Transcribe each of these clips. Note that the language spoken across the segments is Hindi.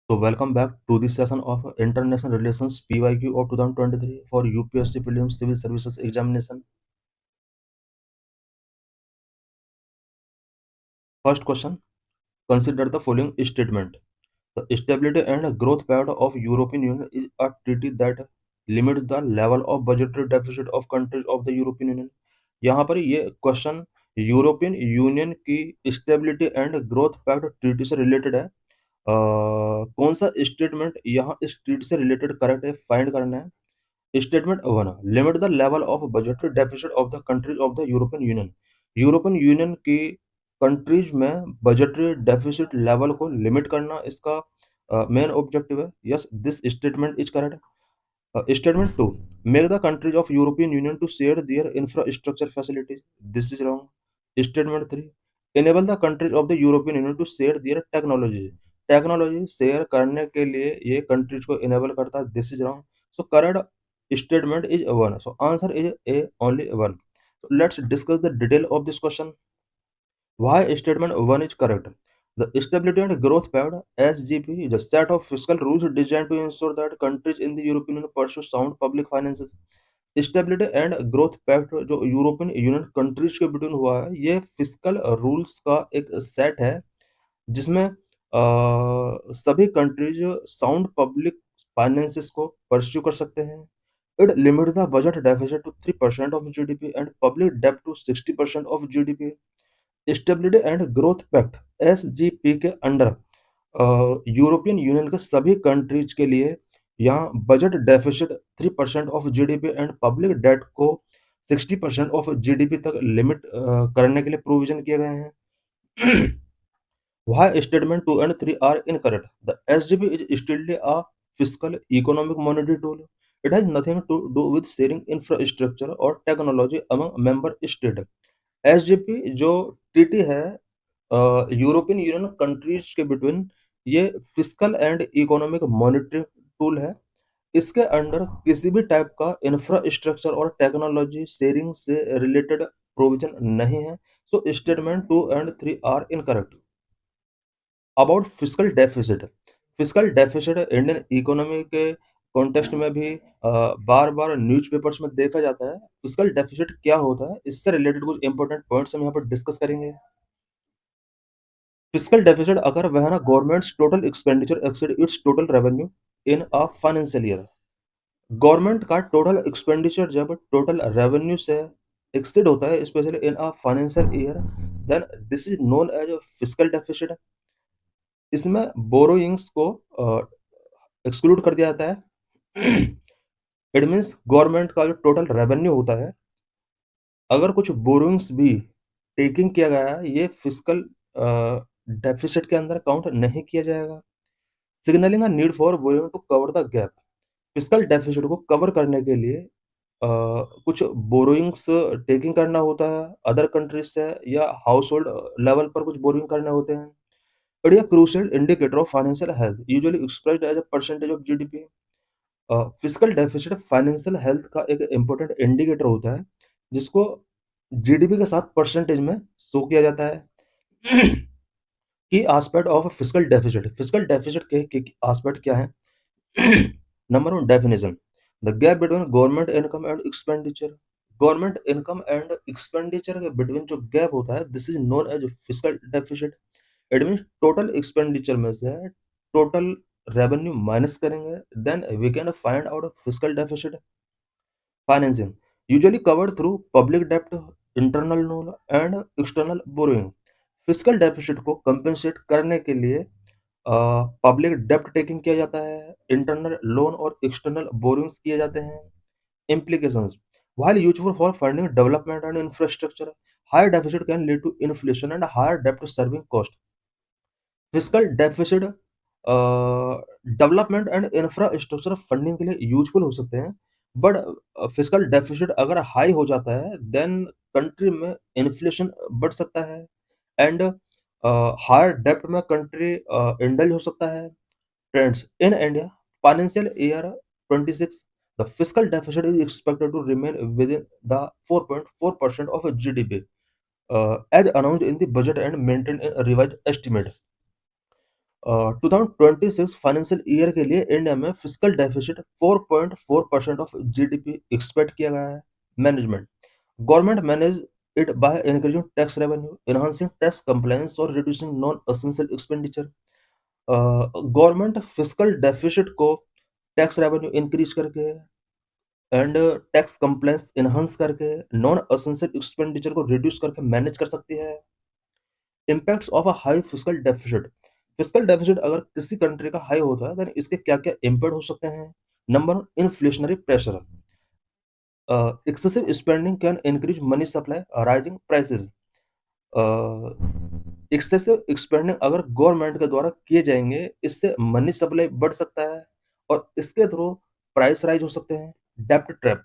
So welcome back to the session of International Relations PYQ of 2023 for UPSC Prelims Civil Services Examination. First question, consider the following statement. The Stability and Growth Pact of European Union is a treaty that limits the level of budgetary deficit of countries of the European Union. यहाँ पर ये क्वेश्चन यूरोपियन यूनियन की stability and growth pact treaty से रिलेटेड है। कौन सा स्टेटमेंट यहाँ इस ट्रीटी से रिलेटेड करेक्ट है फाइंड करना है। Statement 1, limit the level of budgetary deficit of the countries of the European union. European Union की कंट्रीज में बजटरी डेफिसिट लेवल को लिमिट करना इसका मेन ऑब्जेक्टिव है। Yes, this statement is correct. Statement 2, make the countries of European Union to share their infrastructure facilities. This is wrong. Statement 3, enable the countries of the European Union to share their technology. Technology share करने के लिए ये कंट्रीज को इनेबल करता है। This is wrong. So correct statement is 1, so answer is A only 1। Let's discuss the detail of this question. Why statement 1 is correct? The Stability and Growth Pact (SGP) is a set of fiscal rules designed to ensure that countries in the European Union pursue sound public finances. Stability and growth pact जो यूरोपियन यूनियन कंट्रीज के बिटवीन हुआ है, ये फिजिकल रूल्स का एक सेट है जिसमें सभी कंट्रीज साउंड पब्लिक फाइनेंसेस को परस्यू कर सकते हैं। It limit the budget deficit to 3% of GDP and public डेब्ट to 60% of GDP. Stability and growth pact (SGP) के अंडर यूरोपियन यूनियन के सभी कंट्रीज के लिए यहाँ budget deficit 3% of GDP and public debt को 60% ऑफ जीडीपी तक लिमिट करने के लिए प्रोविजन किए गए हैं। Why statement 2 and 3 are incorrect? The SGP is still a fiscal economic monetary tool. It has nothing to do with sharing infrastructure or technology among member states. SGP जो ट्रीटी है यूरोपियन यूनियन कंट्रीज के बिटवीन, ये physical and economic monetary tool है। इसके अंडर किसी भी टाइप का इंफ्रास्ट्रक्चर और टेक्नोलॉजी शेयरिंग से रिलेटेड प्रोविजन नहीं है। So statement 2 and 3 are incorrect. About physical deficit Indian economy के कॉन्टेक्स्ट में भी बार बार न्यूज़पेपर्स में देखा जाता है। फिजिकल डेफिसिट क्या होता है, इससे रिलेटेड कुछ इंपॉर्टेंट पॉइंट्स हम यहाँ पर डिस्कस करेंगे। फिजिकल डेफिसिट अगर वह ना government's total expenditure exceed its total revenue in a financial year. Government का टोटल एक्सपेंडिचर जब टोटल रेवेन्यू से एक्सीड होता है, specially in a financial year, then this is known as physical deficit. इसमें बोरोइंग्स को एक्सक्लूड कर दिया जाता है। इट मीन्स गवर्नमेंट का जो टोटल रेवेन्यू होता है, अगर कुछ बोरोइंग्स भी टेकिंग किया गया है, ये फिजिकल डेफिसिट के अंदर काउंट नहीं किया जाएगा। Signalling a need for borrowing to cover the gap. Physical deficit को कवर करने के लिए कुछ बोरोइंग्स टेकिंग करना होता है अदर कंट्रीज से, या हाउस होल्ड लेवल पर कुछ बोरोइंग करने होते हैं। बट ये crucial indicator of financial health usually expressed as a percentage of GDP. Physical deficit financial health का एक इम्पोर्टेंट इंडिकेटर होता है जिसको जीडीपी के साथ परसेंटेज में शो किया जाता है। Key aspect of physical deficit के एस्पेक्ट क्या है? Number 1, definition. The gap between government income and expenditure. Government income and expenditure के बिटवीन जो गैप होता है, this is known as physical deficit. It means total expenditure में से टोटल रेवेन्यू माइनस करेंगे, then we can find out physical deficit. Financing usually covered through public डेब्ट, internal loan and external borrowing. Physical deficit को कंपेंसेट करने के लिए पब्लिक डेब्ट टेकिंग किया जाता है, इंटरनल लोन और एक्सटर्नल बोरोइंग्स किए जाते हैं। Implications: while useful for funding development and infrastructure, higher deficit can lead to inflation and higher debt serving cost. Physical deficit development and infrastructure funding के लिए यूजफुल हो सकते हैं, बट फिजिकल डेफिसिट अगर हाई हो जाता है, देन कंट्री में इन्फ्लेशन बढ़ सकता है एंड हायर डेब्ट में कंट्री इंडल्ज हो सकता है। Trends in India, financial year 26, the fiscal deficit is expected to remain within the 4.4% of GDP, as announced in the budget and maintained in a revised estimate. 2026 financial year के लिए इंडिया में fiscal deficit 4.4% of GDP expect किया गया है। Management government manage it by increasing tax revenue, enhancing tax compliance और reducing non essential expenditure. Government fiscal deficit को टैक्स रेवेन्यू इंक्रीज करके एंड टैक्स कंप्लायंस एनहांस करके नॉन एसेंशियल एक्सपेंडिचर को रिड्यूस करके मैनेज कर सकती है। Impacts of a high fiscal deficit अगर किसी कंट्री का हाई होता है देन इसके क्या-क्या इम्पैक्ट हो सकते हैं। Number 1, inflationary pressure. Excessive spending can increase money supply, rising prices. Excessive spending अगर गवर्नमेंट के द्वारा किए जाएंगे इससे मनी सप्लाई बढ़ सकता है और इसके थ्रू प्राइस राइज हो सकते हैं। डेब्ट trap,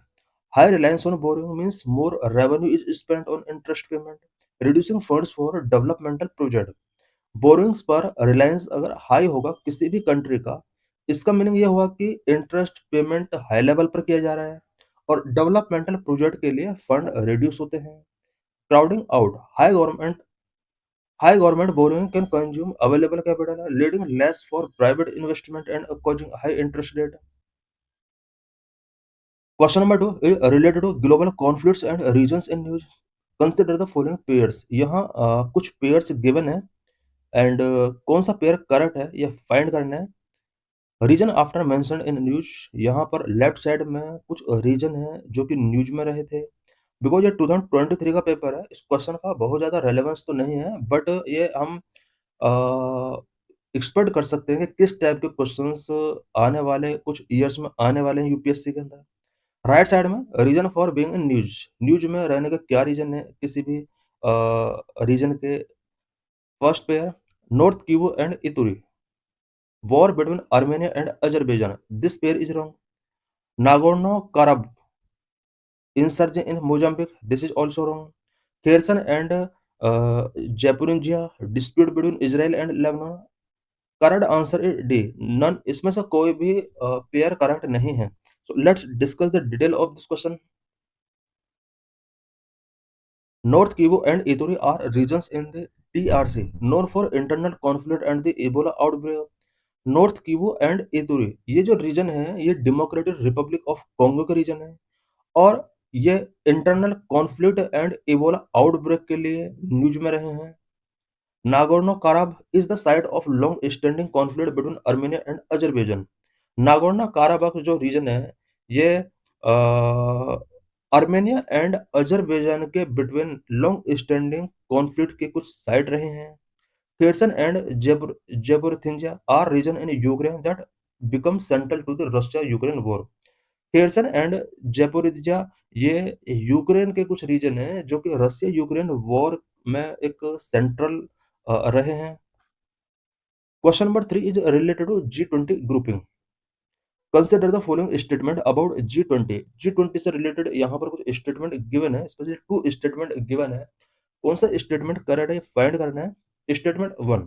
high reliance on boring means more revenue is spent on interest payment, reducing funds for developmental project. Borrowings पर रिलायंस अगर हाई होगा किसी भी कंट्री का, इसका मीनिंग ये हुआ कि इंटरेस्ट पेमेंट हाई लेवल पर किया जा रहा है और डेवलपमेंटल प्रोजेक्ट के लिए फंड रिड्यूस होते हैं। Crowding out, high government borrowing can consume available capital, leading less for private investment and causing high interest rate. Question number 2 is related to global conflicts and regions in news. Consider the following pairs. यहाँ कुछ पेयर्स गिवन है एंड कौन सा पेयर करेक्ट है ये फाइंड करना है। Reason after mention in news, यहाँ पर लेफ्ट साइड में कुछ रीजन है जो कि न्यूज में रहे थे। बिकॉज ये 2023 का पेपर है, इस क्वेश्चन का बहुत ज़्यादा रेलेवेंस तो नहीं है बट ये हम एक्सपेक्ट कर सकते हैं कि किस टाइप के क्वेश्चंस आने वाले कुछ ईयर्स में आने वाले हैं यूपीएससी के अंदर। राइट साइड में reason for being in news, news में रहने का क्या रीजन है किसी भी रीजन के। First pair north Kivu and Ituri, war between Armenia and Azerbaijan. This pair is wrong. Nagorno-Karabakh, insurgent in Mozambique. This is also wrong. Kherson and Zaporizhzhia, dispute between Israel and Lebanon. Correct answer is D. None इसमें से कोई भी पेयर करेक्ट नहीं है. So let's discuss the detail of this question. North Kivu and Ituri are regions in the DRC known for internal conflict and the Ebola outbreak. North Kivu and Ituri ये जो रीजन है ये डेमोक्रेटिक रिपब्लिक ऑफ कॉन्गो का रीजन है और ये internal conflict and Ebola outbreak के लिए न्यूज में रहे हैं। Nagorno Karabakh is the site of long standing conflict between Armenia and Azerbaijan. Nagorno Karabakh जो रीजन है ये आर्मेनिया एंड अजरबैजान के बिटवीन लॉन्ग स्टैंडिंग कॉन्फ्लिक्ट के कुछ साइट रहे हैं। Kherson and Zaporizhzhia are region in Ukraine that become central to the Russia-Ukraine war. Kherson and Zaporizhzhia ये यूक्रेन के कुछ रीजन हैं जो कि रशिया यूक्रेन वॉर में एक सेंट्रल रहे हैं। Question number 3 is related to G20 grouping. Consider the following statement about G20। G20 से रिलेटेड यहाँ पर कुछ स्टेटमेंट गिवन है, स्पेशली 2 स्टेटमेंट गिवन है। कौन सा स्टेटमेंट करेक्ट है फाइंड करना है। Statement 1,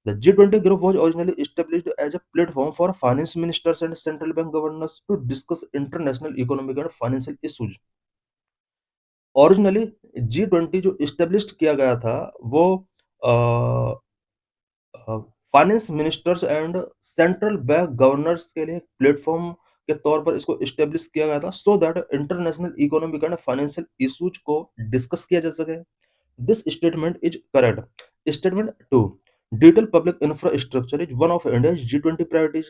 the G20 group was originally established as a platform for finance ministers and central bank governors to discuss international economic and financial issues. Originally G20 जो इस्टेब्लिश किया गया था वो finance ministers and central bank governors के लिए प्लेटफॉर्म के तौर पर इसको इस्टेब्लिश किया गया था so that international economic and financial issues को डिस्कस किया जा सके। This statement is correct. Statement 2. Digital public infrastructure is one of India's G20 priorities.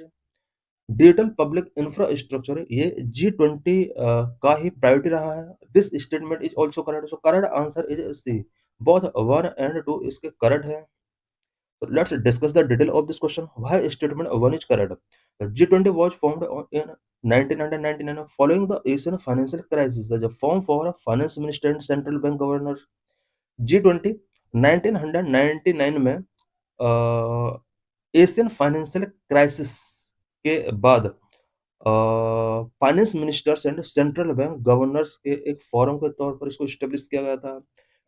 Digital public infrastructure ये G20 का ही priority रहा है. This statement is also correct. So correct answer is C. Both 1 and 2 इसके correct हैं. So let's discuss the detail of this question. Why statement 1 is correct? The G20 was formed in 1999 following the Asian financial crisis as a forum for finance minister and central bank governors. G20 1999 में एशियन फाइनेंशियल क्राइसिस के बाद finance ministers and central bank governors के एक फोरम के तौर पर इसको स्टेब्लिश किया गया था।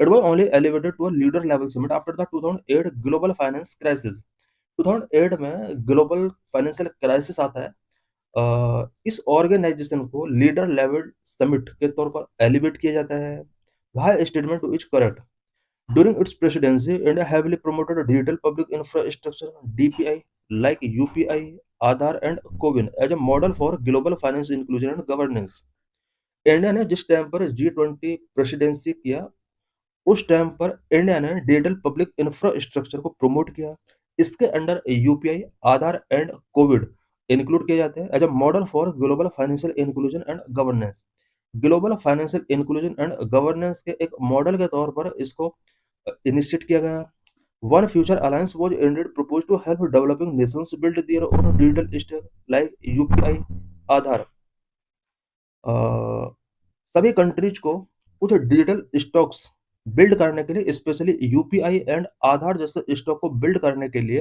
It was only elevated to a leader level summit after the 2008 global finance crisis. 2008 में ग्लोबल फाइनेंशियल क्राइसिस आता है। इस ऑर्गेनाइजेशन को लीडर लेवल समिट के तौर पर एलिवेट किया जाता है। Why statement two is correct? During its presidency, India heavily promoted digital public infrastructure (DPI). like UPI, Aadhaar, and CoWIN as a model for global finance inclusion and governance. India ने जिस टाइम पर G20 प्रेसिडेंसी किया, उस टाइम पर इंडिया ने डिजिटल पब्लिक इंफ्रास्ट्रक्चर को प्रमोट किया। इसके under UPI, Aadhaar and Covid include किए जाते हैं as a model for global financial inclusion and governance. Global financial inclusion and governance के एक मॉडल के तौर पर इसको इनिशिएट किया गया। One future alliance was indeed propose to help developing nations build their own digital state like UPI, Aadhaar. सभी कंट्रीज को कुछ डिजिटल स्टॉक्स बिल्ड करने के लिए, स्पेशली यूपीआई एंड आधार जैसे स्टॉक को बिल्ड करने के लिए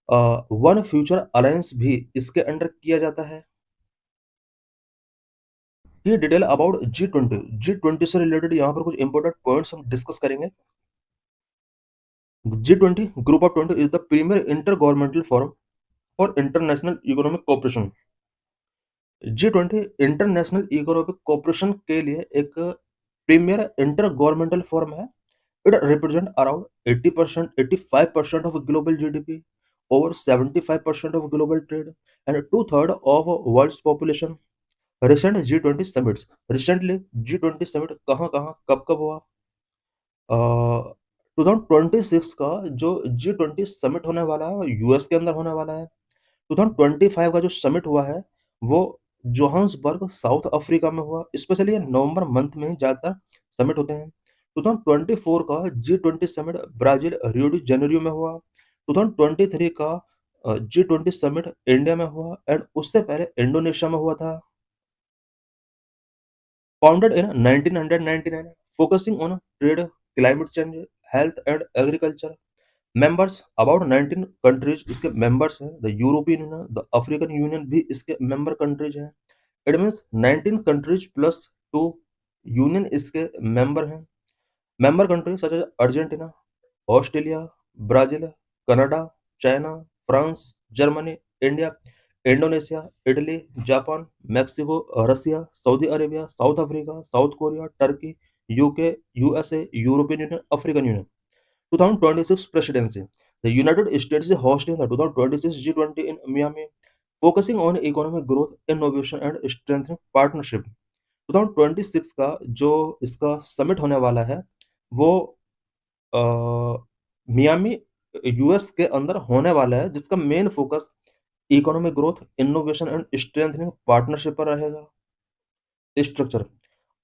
वन फ्यूचर अलायंस भी इसके अंडर किया जाता है। ये डिटेल अबाउट G20। G20 से रिलेटेड यहाँ पर कुछ इंपॉर्टेंट पॉइंट्स हम डिस्कस करेंगे। G20 group of 20 is the premier inter governmental forum for international economic cooperation. G20 international economic cooperation के लिए एक प्रीमियर इंटर गवर्नमेंटल फोरम है। It represents around 80%, 85% of global GDP, over 75% of global trade, and two-thirds of world's population. Recent G20 summits. Recently G20 summit कहाँ कहाँ कब कब हुआ? 2026 का जो G20 समिट होने वाला है, यूएस के अंदर होने वाला है। 2025 का जो समिट हुआ है, वो जोहान्सबर्ग, साउथ अफ्रीका में हुआ। स्पेशली ये नवंबर मंथ में ही ज़्यादातर समिट होते हैं। 2024 का G20 summit Brazil, Rio de Janeiro में हुआ। 2023 का G20 समिट इंडिया में हुआ एंड उससे पहले इंडोनेशिया में हुआ था। Founded in 1999, focusing on trade, climate change, health and agriculture. Members about 19 countries इसके मेंबर्स हैं। The European Union, the African Union भी इसके मेंबर कंट्रीज हैं। It means 19 countries plus 2 union इसके मेंबर हैं। Member countries such as Argentina, Australia, Brazil, Canada, China, France, Germany, India, Indonesia, Italy, Japan, Mexico, Russia, Saudi Arabia, South Africa, South Korea, Turkey, UK, USA, European Union, African Union. 2026 presidency. The United States is hosting the 2026 G20 in Miami, focusing on economic growth, innovation and strengthening partnership. 2026 का जो इसका समिट होने वाला है, वो मियामी यूएस के अंदर होने वाला है, जिसका main focus economic growth, innovation and strengthening partnership पर रहेगा। Structure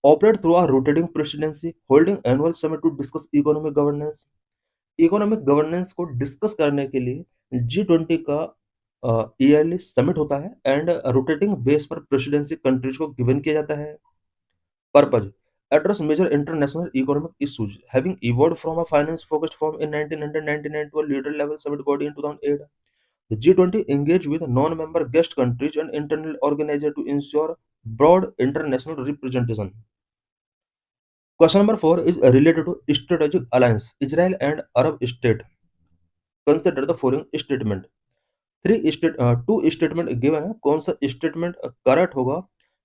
operate through a rotating presidency holding annual summit to discuss economic governance. Economic governance को डिस्कस करने के लिए G20 का ईयरली समिट होता है एंड रोटेटिंग बेस पर प्रेसिडेंसी कंट्रीज को गिवन किया जाता है। Purpose address major international economic issues having evolved from a finance focused firm in 1999 to a leader level summit body in 2008. The G20 engage with non-member guest countries and internal organizers to ensure broad international representation. Question number 4 is related to strategic alliance. Israel and Arab state. Consider the following statement. Two statement given है, कौन सा स्टेटमेंट करेक्ट होगा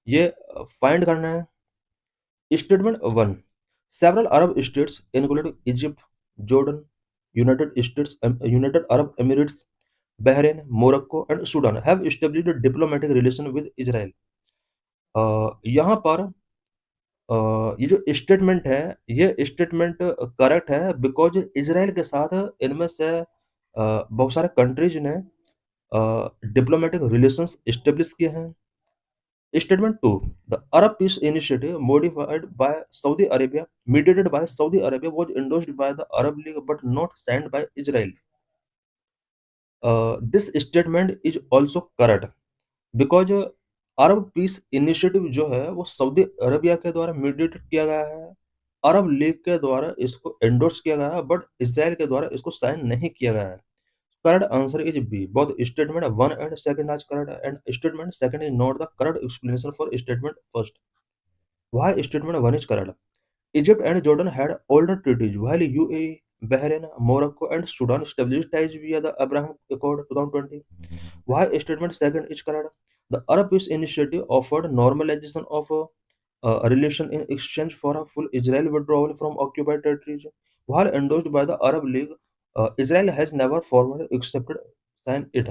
ये फाइंड करना है। Statement 1, several Arab states including Egypt, Jordan, United Arab Emirates, Bahrain, Morocco and Sudan have established diplomatic relation with Israel. यहाँ पर ये जो स्टेटमेंट है, ये स्टेटमेंट करेक्ट है बिकॉज इजराइल के साथ इनमें से बहुत सारे कंट्रीज ने डिप्लोमेटिक रिलेशंस एस्टेब्लिश किए हैं। Statement 2, the Arab piece initiative modified by Saudi Arabia, mediated by Saudi Arabia, was endorsed by the Arab League but not signed by Israel. This statement is also correct because Arab piece initiative जो है वो सऊदी अरबिया के द्वारा मीडिएट किया गया है, अरब लीग के द्वारा इसको एंडोर्स किया गया है, बट इसराइल के द्वारा इसको साइन नहीं किया गया है। Correct answer is B. Both statement 1 and 2 are correct, and statement 2 is not the correct explanation for statement 1. Why statement 1 is correct? Egypt and Jordan had older treaties, while UAE, Bahrain, Morocco, and Sudan established ties via the Abraham Accord 2020. Why statement 2 is correct? The Arab Peace Initiative offered normalization of a relation in exchange for a full Israel withdrawal from occupied territories. While endorsed by the Arab League, Israel has never formally accepted sign it.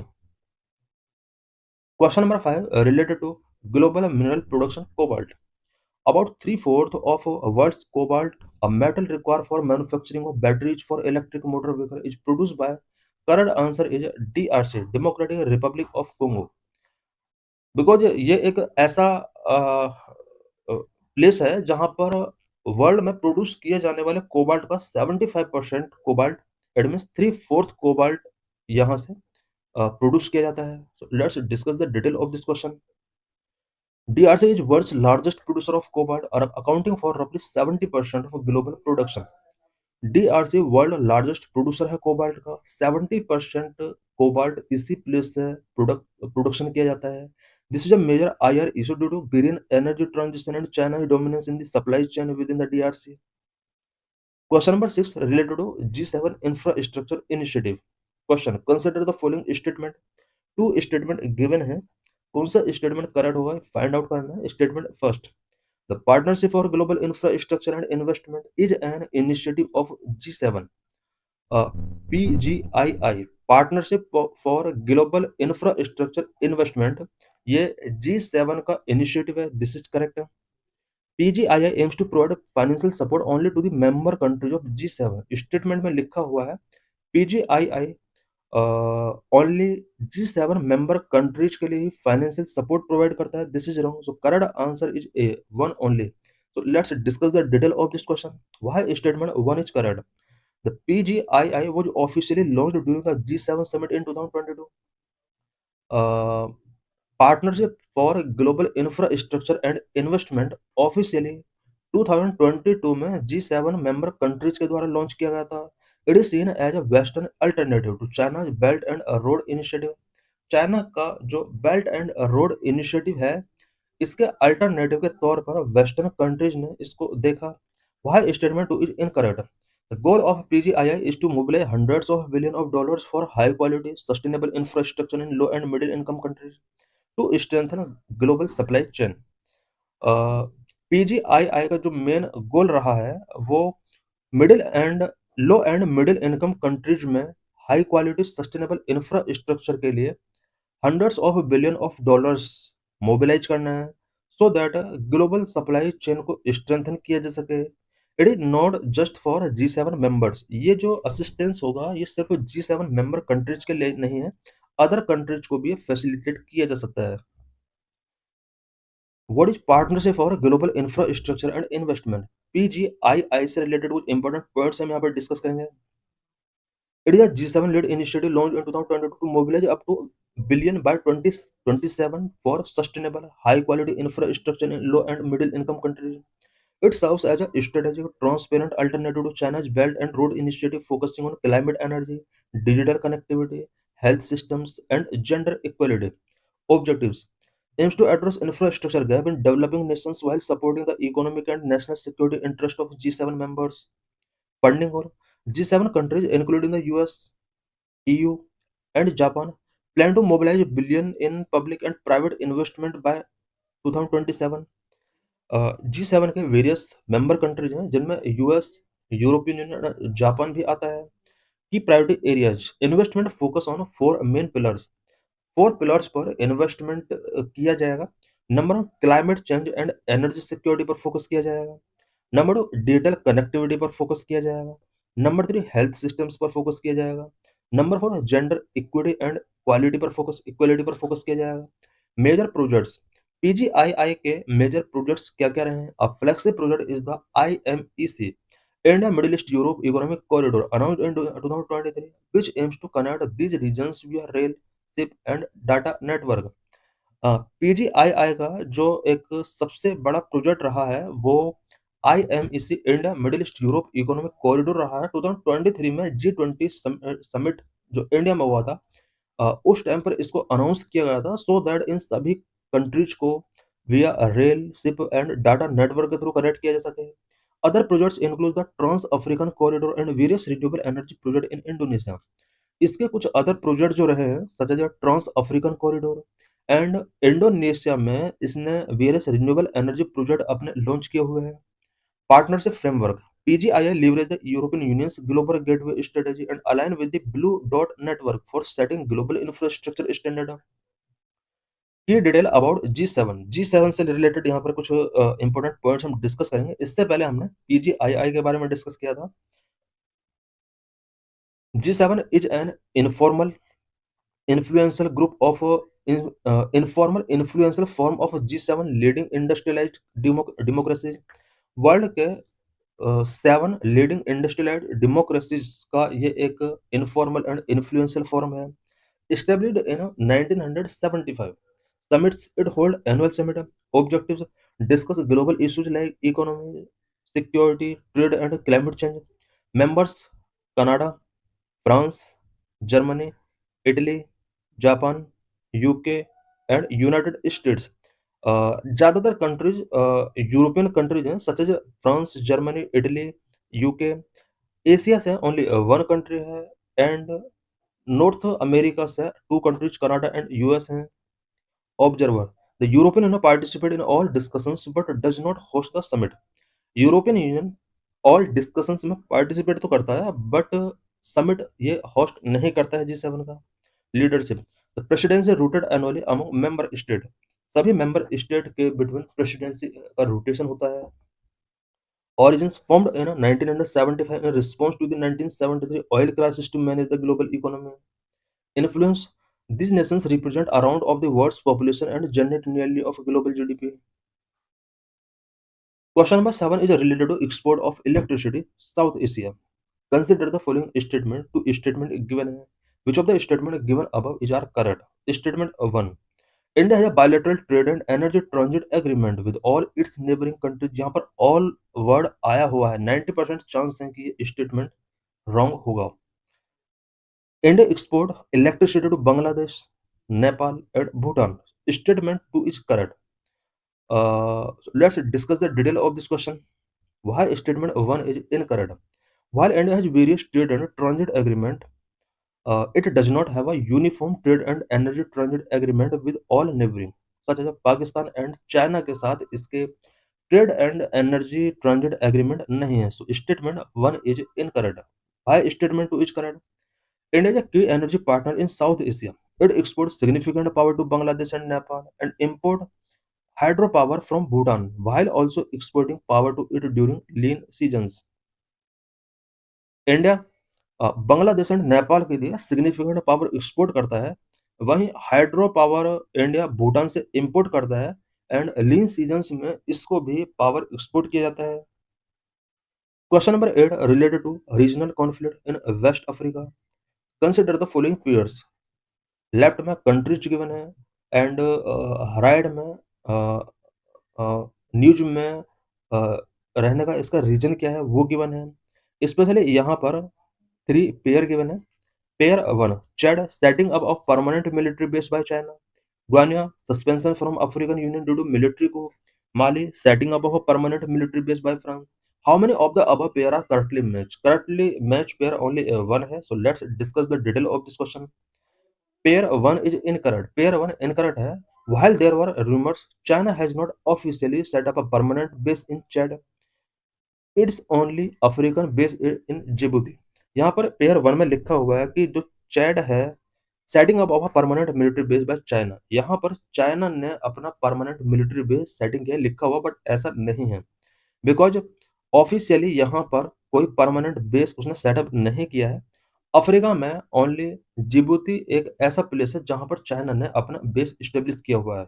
Question number 5 related to global mineral production cobalt. About three-fourths of world's cobalt, a metal required for manufacturing of batteries for electric motor vehicle, is produced by. Correct answer is DRC, Democratic Republic of Congo. Because ये एक ऐसा प्लेस है जहां पर वर्ल्ड में प्रोड्यूस किए जाने वाले कोबाल्ट का 75% cobalt, it means three fourth cobalt यहाँ से प्रोड्यूस किया जाता है. So let's discuss the detail of this question. DRC is world's largest producer of cobalt, accounting for roughly 70% of global production. DRC world largest producer है कोबाल्ट का. 70% कोबाल्ट इसी प्लेस से प्रोडक्शन किया जाता है. This is a major IR issue due to green energy transition and China dominance in the supply chain within the DRC. Question number 6 related to G7 infrastructure initiative. Question consider the following statement. Two statement given है. कौन सा स्टेटमेंट करेक्ट होगा फाइंड आउट करना है. Statement first, the Partnership for Global Infrastructure and Investment is an initiative of G7, PGII, Partnership for Global Infrastructure Investment. ये G7 का इनिशिएटिव है. This is correct. PGII aims to provide financial support only to the member countries of G7. Statement में लिखा हुआ है PGII only G7 member countries के लिए ही फाइनेंशियल सपोर्ट प्रोवाइड करता है. This is wrong. So correct answer is a, one only. So let's discuss the detail of this question. Why statement 1 is correct? The PGII was officially launched during the G7 summit in 2022. Uh, Partnership for Global Infrastructure and Investment officially 2022 में G7 मेंबर कंट्रीज के द्वारा लॉन्च किया गया था. It is seen as a western alternative to China's belt and road initiative. China का जो बेल्ट एंड रोड इनिशिएटिव है, इसके अल्टरनेटिव के तौर पर वेस्टर्न कंट्रीज ने इसको देखा. Why statement 2 is incorrect. The goal of PGII is to mobilize hundreds of billions of dollars for high quality, sustainable infrastructure in low and middle income countries to strengthen global supply chain. PGII का जो मेन गोल रहा है वो middle and low and middle income countries में हाई क्वालिटी सस्टेनेबल इंफ्रास्ट्रक्चर के लिए hundreds of billion of dollars mobilise करना है, so that global supply chain को स्ट्रेंथन किया जा सके. It is not just for G7 members. ये जो असिस्टेंस होगा ये सिर्फ G7 मेंबर कंट्रीज के लिए नहीं है, अदर कंट्रीज को भी फैसिलिटेट किया जा सकता है. What is partnership for global infrastructure and investment. PGII से रिलेटेड कुछ इंपॉर्टेंट पॉइंट्स हम यहाँ पर डिस्कस करेंगे. It is a G7 led initiative launched in 2022 to mobilize up to billion by 2027 for sustainable, high quality infrastructure in low and middle income countries. It serves as a strategic, transparent alternative to China's Belt and Road Initiative focusing on climate energy, digital connectivity, health systems, and gender equality. Objectives aims to address infrastructure gap in developing nations while supporting the economic and national security interest of G7 members. Funding or G7 countries, including the US, EU, and Japan, plan to mobilize billion in public and private investment by 2027. G7 के वेरियस मेंबर कंट्रीज हैं जिनमें यूएस, यूरोपियन यूनियन, जापान भी आता है. की priority areas investment focus on four main pillars. Four pillars पर इन्वेस्टमेंट किया जाएगा. Number 1 climate change and energy security पर फोकस किया जाएगा. नंबर 2 डिजिटल कनेक्टिविटी पर फोकस किया जाएगा. नंबर 3 हेल्थ सिस्टम्स पर फोकस किया जाएगा. Number 4 gender equity and equality पर फोकस किया जाएगा. मेजर प्रोजेक्ट्स PGII के मेजर प्रोजेक्ट्स क्या क्या रहे हैं. A flagship project is the IMEC, India Middle East Europe Economic Corridor, announced in 2023, which aims to connect these regions via rail, ship and data network. PGII का जो एक सबसे बड़ा प्रोजेक्ट रहा है वो IMEC, India middle east Europe economic corridor रहा है. 2023 में G20 समिट जो इंडिया में हुआ था, उस टाइम पर इसको अनाउंस किया गया था, सो दैट इन सभी कंट्रीज को via rail, ship and data network के थ्रू कनेक्ट किया जा सके. Other projects include the trans African corridor and various renewable energy project in Indonesia. इसके कुछ अदर प्रोजेक्ट जो रहे हैं such as trans African corridor and Indonesia में इसने वेरियस रिन्यूएबल एनर्जी प्रोजेक्ट अपने लॉन्च किए हुए हैं. Partnership framework PGII leverage the European Union's global gateway strategy and align with the Blue Dot network for setting global infrastructure standard. की डिटेल अबाउट G7 G7 से रिलेटेड यहाँ पर कुछ इंपॉर्टेंट पॉइंट्स हम डिस्कस करेंगे। इससे पहले हमने PGII के बारे में डिस्कस किया था। G7 is an influential group of informal influential form of G7 leading industrialized democracies। World के 7 लीडिंग इंडस्ट्रियलाइज्ड डेमोक्रेसीज का ये एक इनफॉर्मल एंड इन्फ्लुएंशियल फॉर्म है। Established in 1975, summits it hold annual summit objectives discuss global issues like economy, security, trade, and climate change. Members: Canada, France, Germany, Italy, Japan, UK, and United States. ज़्यादातर कंट्रीज यूरोपियन कंट्रीज हैं such as France, Germany, Italy, UK. Asia से ओनली वन कंट्री है एंड नॉर्थ अमेरिका से two countries Canada and US हैं। Observer: the European Union participate in all discussions but does not host the summit. European Union all discussions में पार्टिसिपेट तो करता है बट समिट ये होस्ट नहीं करता है G7 का। Leadership: the presidency rooted annually among member state. सभी मेंबर स्टेट के बिटवीन प्रेसिडेंसी का रोटेशन होता है। Origins formed in 1975 in response to the 1973 oil crisis to manage the global economy. Influence: these nations represent around of the world's population and generate nearly of global GDP. Question number 7 is related to export of electricity, South Asia. Consider the following statement to statement given है. Which of the statement given above is are correct? Statement 1. India has a bilateral trade and energy transit agreement with all its neighboring countries। यहाँ पर all word आया हुआ है, 90% चांस है कि ये स्टेटमेंट रॉन्ग होगा। India export electricity to Bangladesh, Nepal and Bhutan। Statement 2 is correct। So let's discuss the detail of this question. Why statement 1 is incorrect? While India has various trade and transit agreement, it does not have a uniform trade and energy transit agreement with all neighboring, such as Pakistan and China के साथ इसके trade and energy transit agreement नहीं है। So statement 1 is incorrect. Why statement 2 is correct? India is a key energy partner in South Asia. It exports significant power to Bangladesh and Nepal and import hydropower from Bhutan while also exporting power to it during lean seasons. India Bangladesh and Nepal के लिए सिग्निफिकेंट पावर एक्सपोर्ट करता है, वहीं हाइड्रो पावर इंडिया भूटान से इंपोर्ट करता है एंड लीन सीजन्स में इसको भी पावर एक्सपोर्ट किया जाता है। Question number 8 related to regional conflict in West Africa. Consider the following pairs. Left में कंट्रीज गिवन है एंड राइट में न्यूज में रहने का इसका रीजन क्या है वो गिवन है। स्पेशली यहाँ पर 3 पेयर गिवन है। Pair 1 Chad setting up of permanent military base by China. Guinea suspension from African Union due to military को। Mali setting up of permanent military base by France. How many of the above pair are currently match? Currently match pair only 1 है। So let's discuss the detail of this question. Pair 1 is incorrect। Pair 1 incorrect है। While there were rumors, China has not officially set up a permanent base in Chad. It's only African base in Djibouti। यहाँ पर पेयर 1 में लिखा हुआ है कि जो चैड है setting up of a permanent military base by China. यहाँ पर चाइना ने अपना परमानेंट मिलिट्री बेस सेटिंग किया लिखा हुआ बट ऐसा नहीं है बिकॉज ऑफिशियली यहाँ पर कोई परमानेंट बेस उसने सेटअप नहीं किया है। अफ्रीका में ओनली जिबूती एक ऐसा प्लेस है जहां पर चाइना ने अपना बेस स्टेब्लिश किया हुआ है।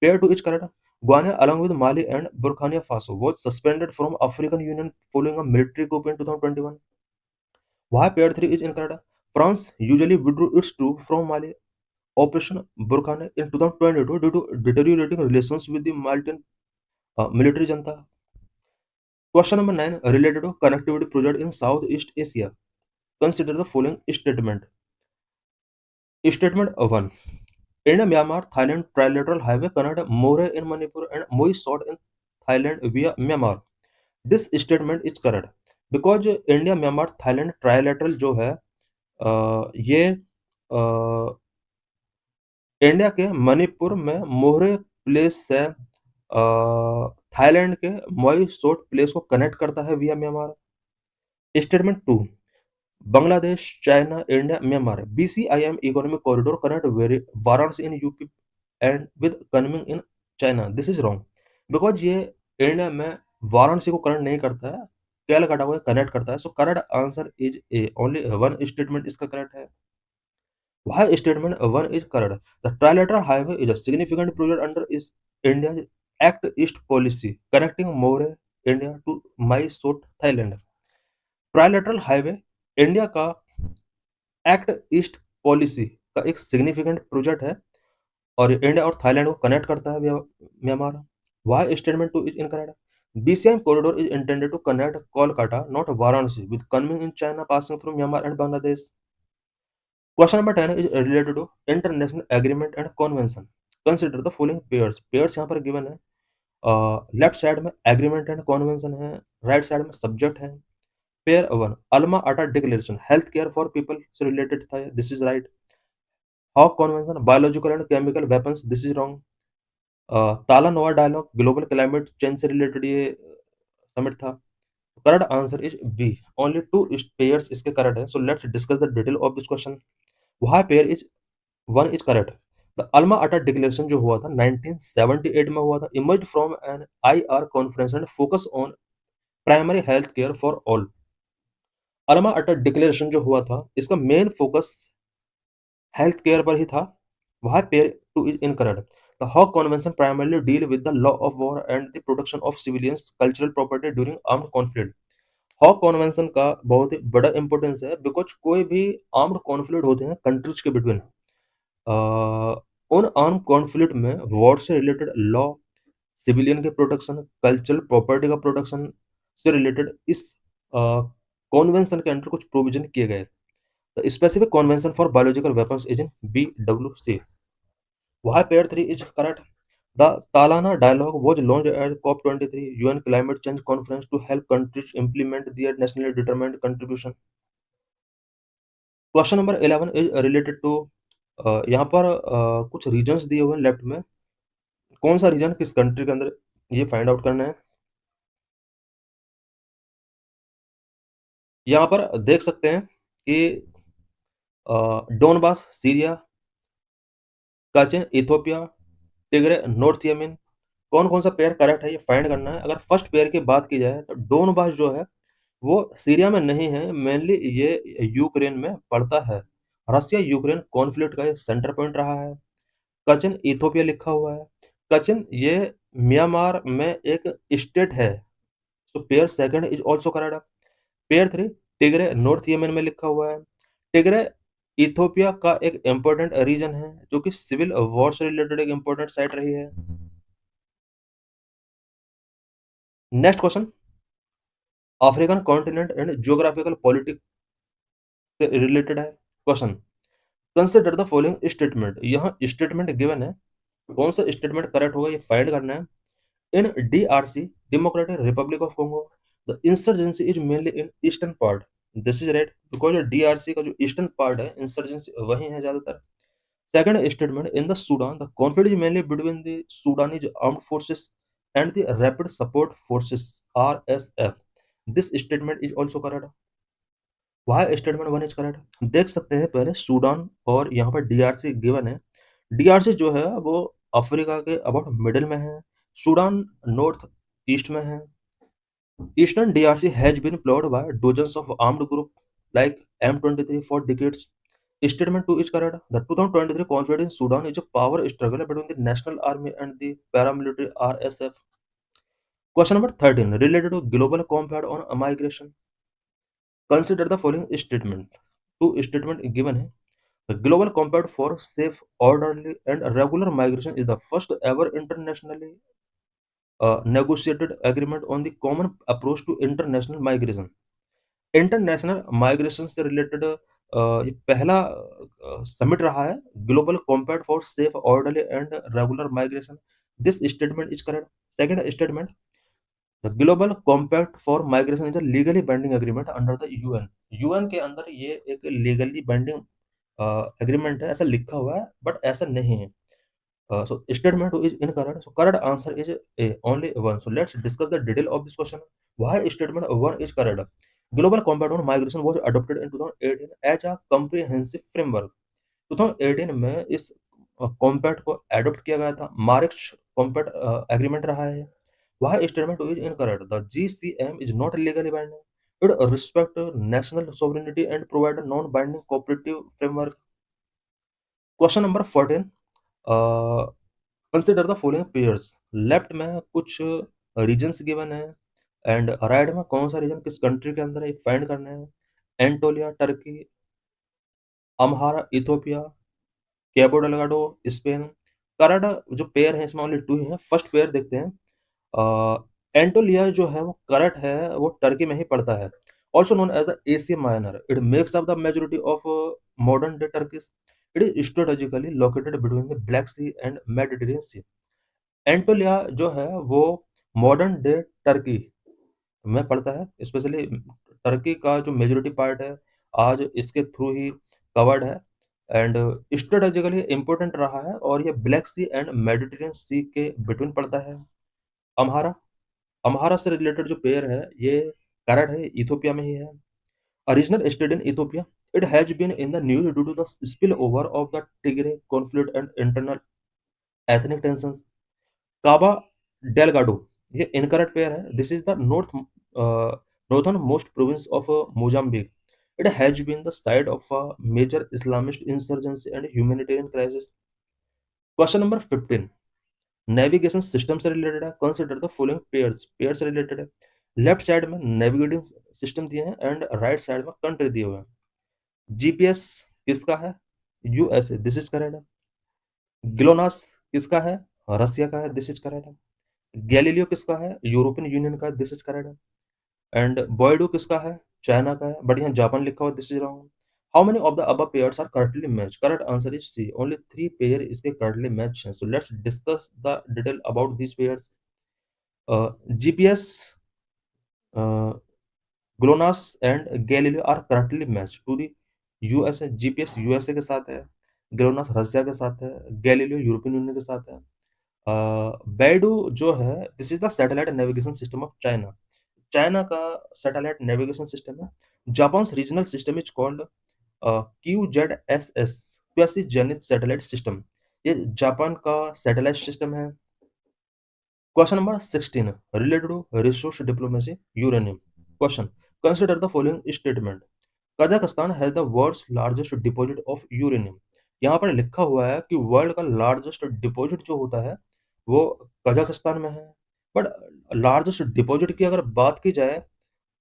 Pair two is correct. Ghana along with Mali and Burkina Faso was suspended from African Union following a military coup in 2021। Why pair 3 is incorrect? France usually withdrew its troops from Mali Operation Burkina in 2022 due to deteriorating relations with the Malian military junta। Question number 9 related to connectivity project in Southeast Asia। Consider the following statement। Statement 1. India Myanmar Thailand trilateral highway connect More in Manipur and Moi Sot in Thailand via Myanmar। This statement is correct because India Myanmar Thailand trilateral जो है ये इंडिया के मणिपुर में मोहरे प्लेस से थाईलैंड के मोई सोट प्लेस को कनेक्ट करता है via Myanmar. Statement 2, Bangladesh, China, India, Myanmar, BCIM economic corridor connect Varanasi in UP and with Kunming in China. This is wrong, because ये इंडिया में वाराणसी को कनेक्ट नहीं करता है, कैलकाटा को कनेक्ट करता है। So correct answer is a, only one statement इसका करेक्ट है। Why statement 1 is correct? The trilateral highway is a significant project under is India's Act East policy, connecting More, India to Mysore, Thailand. Trilateral highway India का एक्ट ईस्ट पॉलिसी का एक सिग्निफिकेंट प्रोजेक्ट है और इंडिया और थाईलैंड को कनेक्ट करता है Myanmar. Y statement 2 is incorrect? BCM corridor is intended to connect Kolkata, not Varanasi, with Kunming in China passing through Myanmar and Bangladesh. Question number 10 is related to international agreement and convention. Consider the following pairs. Pairs यहाँ पर given है, लेफ्ट साइड में एग्रीमेंट एंड कॉन्वेंशन है, राइट साइड में सब्जेक्ट है। Pair 1, Alma Ata declaration, health care for people से रिलेटेड था, this is right. Hague convention, biological and chemical weapons, this is wrong. Talanoa dialogue, global climate change से रिलेटेड ये समिट था। Correct answer is B, only 2 pairs इसके करेक्ट है। So let's discuss the detail of this question. वहां pair is 1 is correct. The Alma Ata declaration जो हुआ था 1978 में हुआ था, emerged from an IR conference and focus on primary health care for all. Alma Ata declaration जो हुआ था इसका मेन फोकस हेल्थ केयर पर ही था। वहां pair 2 is incorrect. The Hague convention primarily deal with the law of war and the protection of civilians cultural property during armed conflict. Hague convention का बहुत ही बड़ा इंपॉर्टेंस है, बिकॉज कोई भी आर्म्ड कॉन्फ्लिक्ट होते हैं कंट्रीज के बिटवीन, उन आर्म कॉन्फ्लिक्ट में वॉर से रिलेटेड लॉ, सिविलियन के प्रोटेक्शन, कल्चरल प्रॉपर्टी का प्रोटेक्शन से रिलेटेड इस कॉन्वेंशन के अंडर कुछ प्रोविजन किए गए। The specific convention for biological weapons is in BWC। वहां pair 3 is correct. The Talanoa dialogue was launched at COP23 UN climate change conference to help countries implement their nationally determined contribution। Question number 11 is related to, यहाँ पर कुछ रीजन्स दिए हुए हैं लेफ्ट में, कौन सा रीजन किस कंट्री के अंदर, ये फाइंड आउट करना है। यहाँ पर देख सकते हैं कि Donbas Syria, काचिन Ethiopia, Tigray north Yemen, कौन कौन सा पेयर करेक्ट है ये फाइंड करना है। अगर फर्स्ट पेयर की बात की जाए तो डोनबास जो है वो सीरिया में नहीं है, मेनली ये यूक्रेन में पड़ता है। रसिया यूक्रेन कॉन्फ्लिक्ट का ये सेंटर पॉइंट रहा है। कचिन इथोपिया लिखा हुआ है। कचिन ये म्यांमार में एक स्टेट है। तो pair second is also correct. Pair 3 Tigray north Yemen में लिखा हुआ है। टिग्रे इथोपिया का एक इंपॉर्टेंट रीजन है जो कि सिविल वॉर से रिलेटेड एक इंपॉर्टेंट साइट रही है। Next question, African continent and geographical politics से रिलेटेड है question. Consider the following statement, यहाँ स्टेटमेंट गिवन है, कौन सा स्टेटमेंट करेक्ट होगा ये फाइंड करना है। In DRC, Democratic Republic of Congo, the insurgency is mainly in eastern part. This is right because DRC का जो ईस्टर्न पार्ट है इंसर्जेंसी वही है ज्यादातर। Second statement, in the Sudan the conflict is mainly between the Sudanese armed forces and the rapid support forces RSF। This statement is also correct. वहां स्टेटमेंट 1 इज करेक्ट। देख सकते हैं पहले सूडान और यहाँ पर DRC गिवन है। DRC जो है वो अफ्रीका के अबाउट मिडिल में है, सूडान नॉर्थ ईस्ट में है। Eastern DRC has been plowed by dozens of armed groups like M23 for decades. Statement 2 is correct. The 2023 conflict in Sudan is a power struggle between the National Army and the paramilitary RSF. Question number 13 related to Global Compact on Migration. Consider the following statement. Two statements given है. The Global Compact for Safe, Orderly and Regular Migration is the first ever internationally negotiated agreement on the common approach to international migration. International migration से रिलेटेड ये पहला समिट रहा है, global compact for safe orderly and regular migration. This statement is correct. Second statement, the global compact for migration is a legally binding agreement under the UN। UN के अंदर ये एक लीगली बाइंडिंग एग्रीमेंट है, ऐसा लिखा हुआ है बट ऐसा नहीं है। So statement is incorrect. So correct answer is A, only one. So let's discuss the detail of this question. Why statement one is correct? Global Compact on Migration was adopted in 2018 as a comprehensive framework. 2018 में इस कॉम्पैक्ट को एडॉप्ट किया गया था. मार्च कॉम्पैक्ट एग्रीमेंट रहा है. Why statement is incorrect? The GCM is not legally binding. It respect national sovereignty and provide a non-binding cooperative framework. Question number 14. Consider the following pairs. Left में कुछ रीजन्स गिवन है एंड राइट में कौन सा रीजन किस कंट्री के अंदर है फाइंड करना है. Anatolia Turkey, Amhara Ethiopia, Cabo Delgado Spain. Correct जो पेयर है इसमें ओनली टू ही है. फर्स्ट पेयर देखते हैं. एंटोलिया जो है वो करेक्ट है, वो टर्की में ही पड़ता है. Also known as the Asia Minor. It makes up the majority of modern day Turkish. It is strategically located between the Black Sea and Mediterranean Sea. Anatolia जो है वो मॉडर्न डे टर्की में पड़ता है. स्पेशली टर्की का जो मेजोरिटी पार्ट है आज इसके थ्रू ही कवर्ड है एंड स्ट्रेटेजिकली इंपॉर्टेंट रहा है और ये ब्लैक सी एंड मेडिटेरियन सी के बिटवीन पड़ता है. अम्हारा. अम्हारा से रिलेटेड जो पेयर है ये करेक्ट है, इथोपिया में ही है. Original state in Ethiopia. It has been in the news due to the spill over of the Tigray conflict and internal ethnic tensions. Cabo Delgado ये इनकरेक्ट पेयर है. This is the northern most province of Mozambique. It has been the site of a major Islamist insurgency and humanitarian crisis. Question number 15. Navigation system से रिलेटेड है. Consider the following pairs. Pair से रिलेटेड है. लेफ्ट साइड में नेविगेटिंग सिस्टम दिए हैं एंड राइट साइड में कंट्री दिए हुए हैं. जीपीएस किसका है? यूएसए. दिस इज करेक्ट है. ग्लोनास किसका है? रसिया का है. दिस इज करेक्ट है. गैलीलियो किसका है? यूरोपियन यूनियन का है. दिस इज करेक्ट है. एंड बॉयडो किसका है? चाइना का है, बट यहाँ जापान लिखा हुआ. This is wrong. How many of the above pairs are correctly match? Correct answer is C, only 3 pair इसके करेक्टली मैच हैं. So let's discuss the detail about this pairs. GPS, GLONASS and Galileo are correctly match to the USA. GPS USA के साथ है, ग्लोनास रसिया के साथ है, गैलीलियो यूरोपियन यूनियन के साथ है. बेडू जो है this is the satellite navigation system of China. China का सैटेलाइट नेविगेशन सिस्टम है. Japan regional system is called QZSS, quasi zenith satellite system. ये जापान का सैटेलाइट सिस्टम है. Question number 16 related to resource diplomacy uranium. Question. Consider the following statement. Kazakhstan has the world's largest deposit of uranium. यहाँ पर लिखा हुआ है कि वर्ल्ड का लार्जेस्ट डिपॉजिट जो होता है वो कजाकिस्तान में है. बट लार्जेस्ट डिपॉजिट की अगर बात की जाए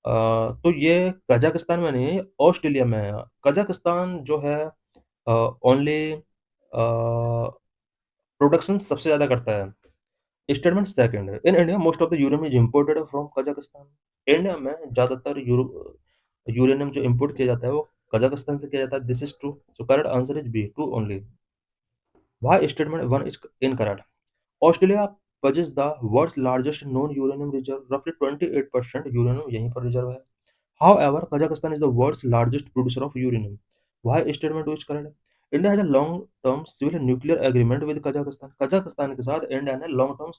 तो ये कजाकिस्तान में नहीं, ऑस्ट्रेलिया में है. कजाकिस्तान जो है ओनली प्रोडक्शन सबसे ज़्यादा करता है. Statement second. In India most of the uranium is imported from Kazakhstan. India में ज़्यादातर यूरेनियम जो इम्पोर्ट किया जाता है वो कजाकिस्तान से किया जाता है. This is true. So correct answer is B, true only. Why statement one is incorrect? Australia possesses the world's largest known uranium reserve. Roughly 28% uranium यहीं पर रिजर्व है. However, Kazakhstan is the world's largest producer of uranium. Why statement which correct? India has a long-term civil nuclear agreement with Kazakhstan. Kazakhstan के साथ इंडिया ने long-term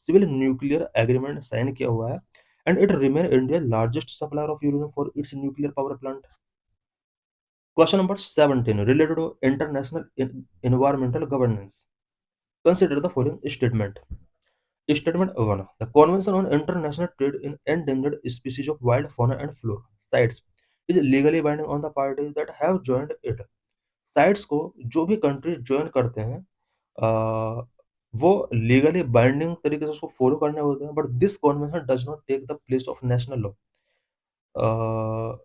civil nuclear agreement sign किया हुआ है and it remain India's largest supplier of uranium for its nuclear power plant. Question number 17 related to international environmental governance. Consider the following statement. Statement 1. The Convention on International Trade in Endangered Species of Wild Fauna and Flora CITES is legally binding on the parties that have joined it. CITES को जो भी कंट्रीज ज्वाइन करते हैं वो लीगली बाइंडिंग तरीके से उसको फॉलो करने होते हैं. But this convention does not take the place of national law.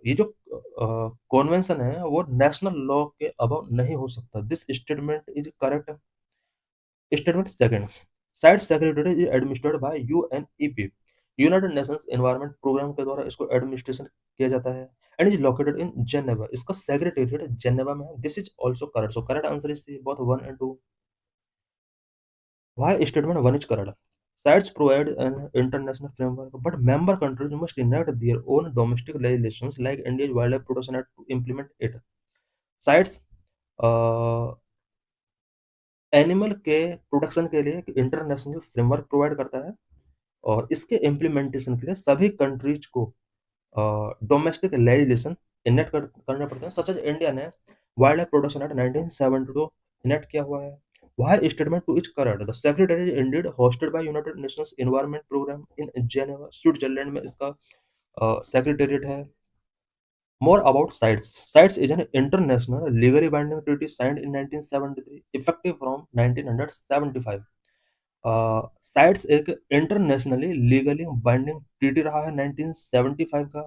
ये जो कॉन्वेंशन है वो नेशनल लॉ के अबव नहीं हो सकता. This statement is correct. Statement second. CITES secretary is administered by UNEP. United Nations Environment Programme के द्वारा इसको एडमिनिस्ट्रेशन किया जाता है and is located in Geneva. इसका सेक्रेटेरिएट जेनेवा में है. This is also correct. So correct answer is both 1 and 2. Why statement 1 is correct? Sites provide an international framework, but member countries must enact their own domestic legislations like India's Wildlife Protection Act to implement it. Sites uh, animal के प्रोडक्शन के लिए एक इंटरनेशनल फ्रेमवर्क प्रोवाइड करता है और इसके इम्प्लीमेंटेशन के लिए सभी कंट्रीज को डोमेस्टिक लेजिस्लेशन इनेक्ट करने पड़ते हैं, सच एज इंडिया ने wild life production act 1972 enact किया हुआ है। Why statement to each current? The secretary is indeed hosted by United Nations Environment Program in Geneva, Switzerland में इसका सेक्रेटेरिएट है। More about CITES. CITES is an international legally binding treaty signed in 1973, effective from 1975. Sites एक इंटरनेशनली लीगली बाइंडिंग ट्रीटी रहा है 1975 का।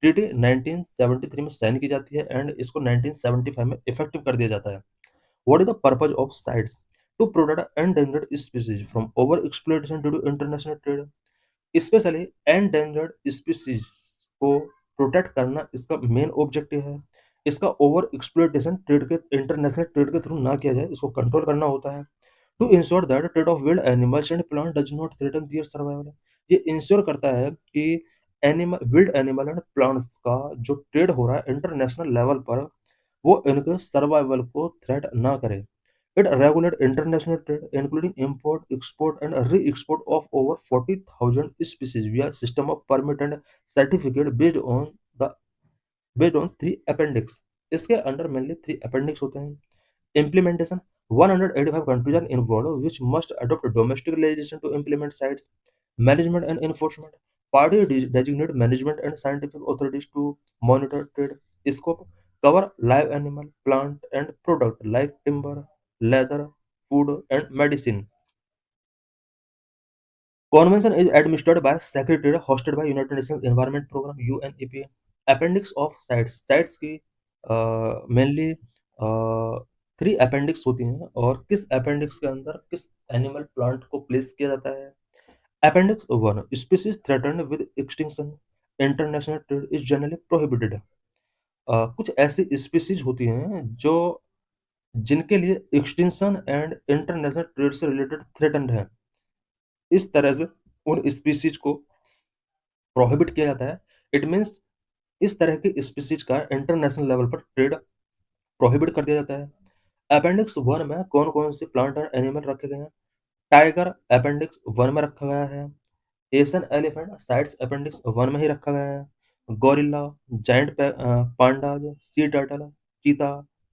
ट्रीटी 1973 में साइन की जाती है एंड इसको 1975 में इफेक्टिव कर दिया जाता है। What is the purpose of CITES? To protect endangered species from over exploitation due to international trade. Specially endangered species को प्रोटेक्ट करना इसका मेन ऑब्जेक्टिव है। इसका ओवर एक्सप्लॉइटेशन ट्रेड के इंटरनेशनल ट्रेड के थ्रू ना किया जाए, इसको कंट्रोल करना होता है। To ensure that trade of wild animals and plant does not threaten their survival. ये इंश्योर करता है कि animal wild animal and plants का जो ट्रेड हो रहा है इंटरनेशनल लेवल पर, वो इनके सर्वाइवल को थ्रेट ना करे। It regulates international trade, including import, export, and re-export of over 40,000 species via system of permit and certificate based on three appendix. इसके अंडर मेनली थ्री अपेंडिक्स होते हैं। Implementation: 185 countries are involved, which must adopt domestic legislation to implement CITES. Management and enforcement: party designate management and scientific authorities to monitor trade. Scope: cover live animal, plant, and product like timber, leather, food, and medicine. Convention is administered by Secretariat hosted by United Nations Environment Program UNEP. Appendix of CITES. CITES की मेनली थ्री अपेंडिक्स होती हैं और किस अपेंडिक्स के अंदर किस एनिमल प्लांट को प्लेस किया जाता है। Appendix 1: species threatened with extinction, international trade is generally prohibited. कुछ ऐसी स्पीसीज होती हैं जो जिनके लिए एक्सटिंक्शन एंड इंटरनेशनल ट्रेड से रिलेटेड थ्रेटन्ड है। इस तरह से उन स्पीसीज को प्रोहिबिट किया जाता है। इट मीन्स इस तरह की स्पीसीज का इंटरनेशनल लेवल पर ट्रेड प्रोहिबिट कर दिया जाता है। अपेंडिक्स 1 में कौन-कौन से प्लांट और एनिमल रखे गए हैं? टाइगर अपेंडिक्स 1 में रखा गया है। एशियन एलिफेंट साइट्स अपेंडिक्स 1 में ही रखा गया है। गोरिल्ला, पांडाज, सी टर्टल, चीता,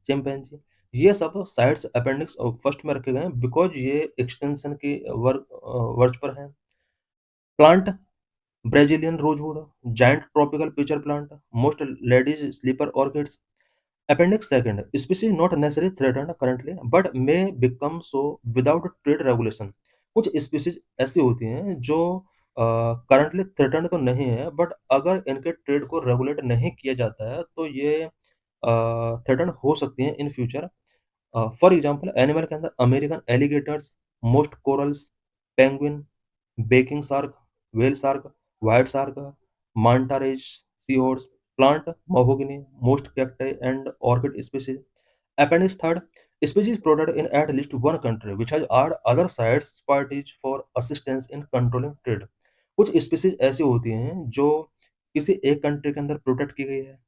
चिंपैंजी, ये सब साइट्स अपेंडिक्स फर्स्ट में रखे गए हैं बिकॉज़ ये एक्सटेंशन के वर्ज पर हैं। Plant Brazilian rosewood, giant tropical pitcher plant, most ladies slipper orchids. Appendix second: species not necessarily threatened currently but may become so without trade regulation. कुछ स्पीसीज ऐसी होती हैं जो करंटली थ्रेटन्ड तो नहीं है बट अगर इनके ट्रेड को रेगुलेट नहीं किया जाता है तो ये थ्रेटन्ड हो सकती हैं in future. For example animal के अंदर American alligators, most corals, penguin, basking shark, whale shark, white shark, manta rays, sea horse. Plant mahogany, most cacti and orchid species. Appendix third: species produced in at least one country which has add other sites parties for assistance in controlling trade. कुछ स्पीसीज ऐसी होती हैं जो किसी एक कंट्री के अंदर प्रोटेक्ट की गई है।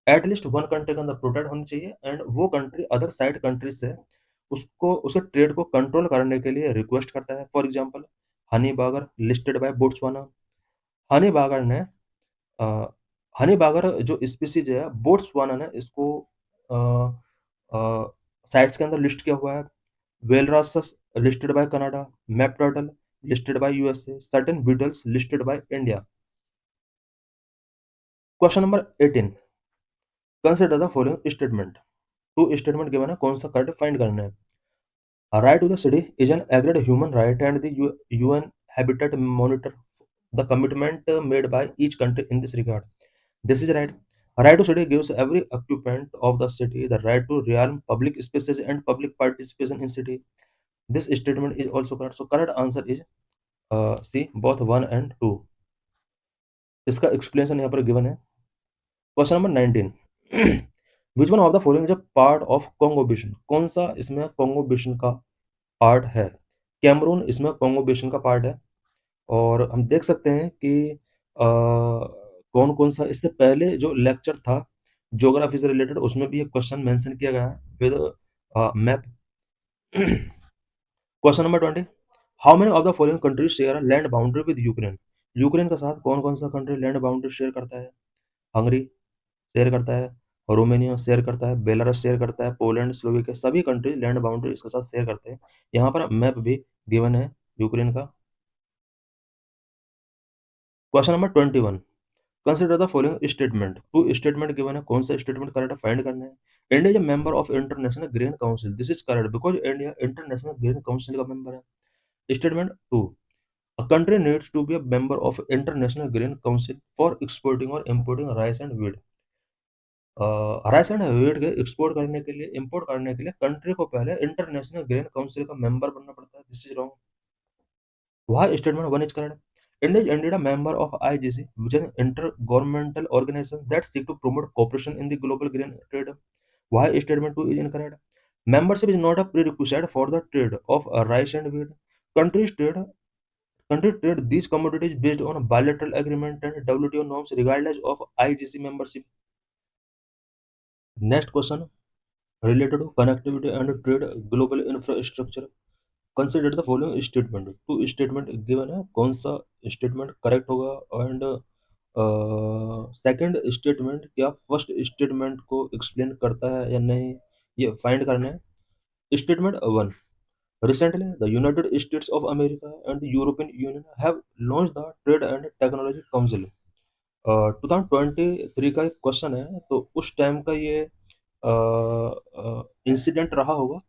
एटलीस्ट वन कंट्री के अंदर प्रोटेक्ट होनी चाहिए एंड वो कंट्री अदर साइड कंट्री से उसको उसके ट्रेड को कंट्रोल करने के लिए रिक्वेस्ट करता है। फॉर एग्जांपल हनी बागर लिस्टेड बाय बोट्सवाना। हनी बागर ने अ, हनी बागर जो स्पीसीज है बोट्सवाना ने इसको साइट्स के अंदर लिस्ट किया हुआ है। Walruses listed by Canada, map turtle listed by USA, certain beetles listed by India. Question number 18: consider the following statement. Two statement given है, कौन सा करेक्ट फाइंड करना है। A right to the city is an agreed human right and the UN Habitat monitor the commitment made by each country in this regard. This is right. A right to city gives every occupant of the city the right to realm public spaces and public participation in city. This statement is also correct. So correct answer is C, both 1 and 2. इसका explanation यहाँ पर given है। Question number 19: which one of the following is a part of Congo basin. कौन सा इसमें कॉन्गो बेसिन का पार्ट है। कैमरून इसमें कॉन्गो बेसिन का पार्ट है और हम देख सकते हैं कि कौन कौन सा इससे पहले जो लेक्चर था ज्योग्राफी से रिलेटेड उसमें भी एक क्वेश्चन मेंशन किया गया है with map. Question number 20, how many of the following countries share a land boundary with Ukraine? Ukraine के साथ कौन कौन सा कंट्री लैंड बाउंड्री शेयर करता है? हंगरी शेयर करता है, रोमेनिया शेयर करता है, बेलारस शेयर करता है, पोलैंड, स्लोवेकिया, सभी कंट्रीज लैंड बाउंड्री इसके साथ शेयर करते हैं। यहाँ पर मैप भी गिवन है यूक्रेन का। Question number 21, consider the following statement. Two statement given है, कौन सा स्टेटमेंट करेक्ट है फाइंड करना है। India is member of International Green Council, this is correct because India International Green Council का मेंबर है। Statement two, a country needs to be a member of international grain council for exporting or importing rice and wheat। Rice and wheat के एक्सपोर्ट करने के लिए, इंपोर्ट करने के लिए कंट्री को पहले इंटरनेशनल ग्रेन काउंसिल का मेंबर बनना पड़ता है। This is wrong. Why statement 1 is correct? India is indeed a member of IGC, which is an intergovernmental organization that seeks to promote cooperation in the global grain trade. Why statement 2 is incorrect? Membership is not a prerequisite for the trade of rice and wheat. Countries trade countries trade these commodities based on a bilateral agreement and WTO norms regardless of IGC membership. Next question related to connectivity and trade global infrastructure. Consider the following statement. Two statement given है, कौन सा स्टेटमेंट करेक्ट होगा एंड सेकंड स्टेटमेंट क्या फर्स्ट स्टेटमेंट को एक्सप्लेन करता है या नहीं, ये फाइंड करना है। Statement 1, recently the United States of America and the European Union have launch the Trade and technology Council. 2023 का एक क्वेश्चन है, तो उस टाइम का ये इंसिडेंट रहा होगा।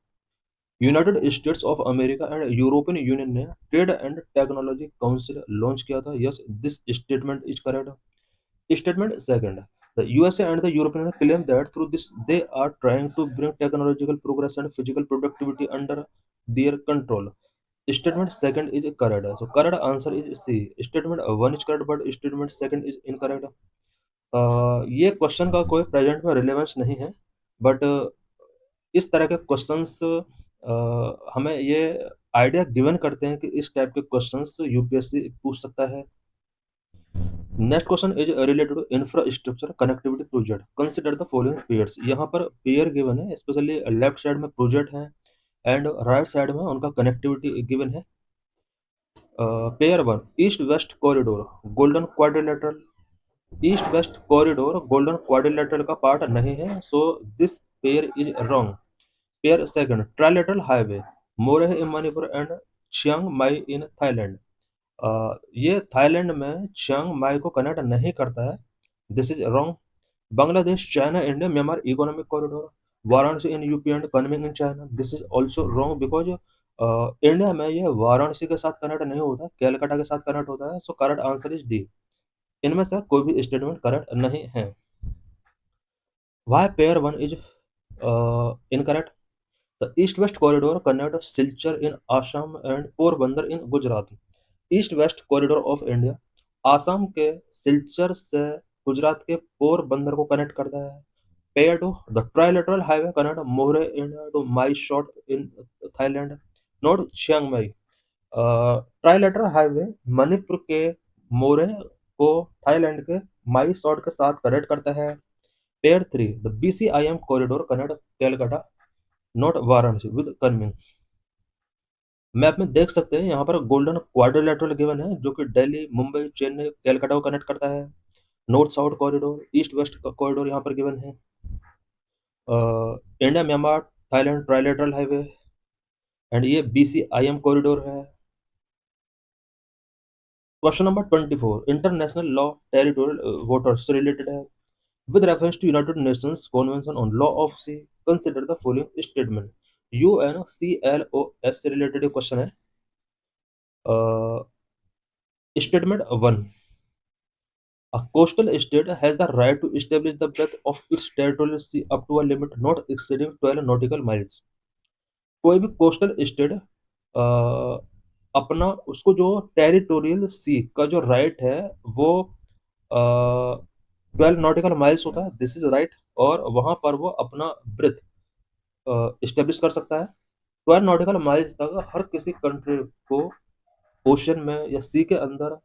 United States of America and European Union ने trade and technology council launch किया था। Yes, this statement is correct. Statement second, the USA and the European Union claim that through this they are trying to bring technological progress and physical productivity under their control. Statement second is correct. So correct answer is C. Statement one is correct but statement second is incorrect. ये क्वेश्चन का कोई प्रेजेंट में रिलेवेंस नहीं है, बट इस तरह के क्वेश्चंस हमें ये आइडिया गिवन करते हैं कि इस टाइप के क्वेश्चंस यूपीएससी पूछ सकता है। Next question is related to infrastructure connectivity project. Consider the following pairs. यहाँ पर पेयर गिवन है, स्पेशली लेफ्ट साइड में प्रोजेक्ट है एंड राइट साइड में उनका कनेक्टिविटी गिवन है। Pair one, east west corridor golden quadrilateral. East west corridor golden quadrilateral का पार्ट नहीं है, so this pair is wrong. Pair second, trilateral highway Moreh in Manipur and Chiang Mai in Thailand. ये थाईलैंड में चियांग माई को कनेक्ट नहीं करता है। This is wrong. Bangladesh China India Myanmar economic corridor Varanasi in UP and Kunming in China. This is also wrong because India में ये वाराणसी के साथ कनेक्ट नहीं होता, कैलकाटा के साथ कनेक्ट होता है। So correct answer is D. इनमें से कोई भी स्टेटमेंट करेक्ट नहीं है। Why pair one is incorrect. The east-west corridor connects Silchar in Assam and Porbandar in Gujarat. East-west corridor of India Assam के सिलचर से गुजरात के पोरबंदर को कनेक्ट करता है। Pair two, the trilateral highway connect Moreh India to Mae Sot in Thailand, not Chiang Mai. Trilateral highway Manipur के मोरे को थाईलैंड के माई शॉट के साथ कनेक्ट करता है। Pair three, the BCIM corridor connect Calcutta not Varanasi with Kunming. Map में देख सकते हैं यहाँ पर गोल्डन क्वाड्रिलेटरल गिवन है जो कि दिल्ली, मुंबई, चेन्नई, कैलकाटा को कनेक्ट करता है। North south corridor, east west corridor यहाँ पर गिवन है। India Myanmar Thailand trilateral highway and ये BCIM कॉरिडोर है। Question number 24, international law territorial waters से रिलेटेड है। With reference to United Nations Convention on Law of Sea, consider the following statement. UNCLOS से related क्वेश्चन है। Statement one, a coastal state has the right to establish the breadth of its territorial sea up to a limit not exceeding 12 nautical miles। कोई भी कोस्टल स्टेट अपना उसको जो टेरिटोरियल सी का जो राइट है वो 12 नॉटिकल माइल्स होता है। This is right. और वहां पर वो अपना ब्रेथ इस्टेब्लिश कर सकता है। 12 नॉटिकल माइल्स तक हर किसी कंट्री को ओशन में या सी के अंदर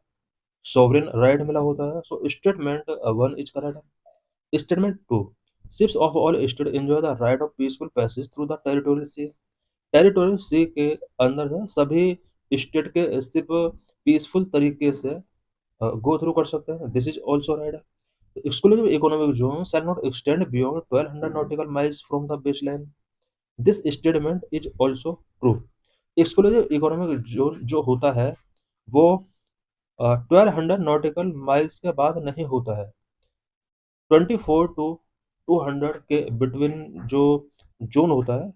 सोवरेन राइट मिला होता है। So statement one is correct. Statement two, ships of all state enjoy the right of peaceful passage through the territorial sea. Territorial sea के अंदर है सभी स्टेट के सिर्फ पीसफुल तरीके से गो थ्रू कर सकते हैं। This is also right. Exclusive economic zone shall not extend beyond 1200 nautical miles from the baseline. This statement is also true. Exclusive economic zone जो होता है वो 1200 नॉटिकल माइल्स के बाद नहीं होता है। 24 टू 200 के बिटवीन जो जोन होता है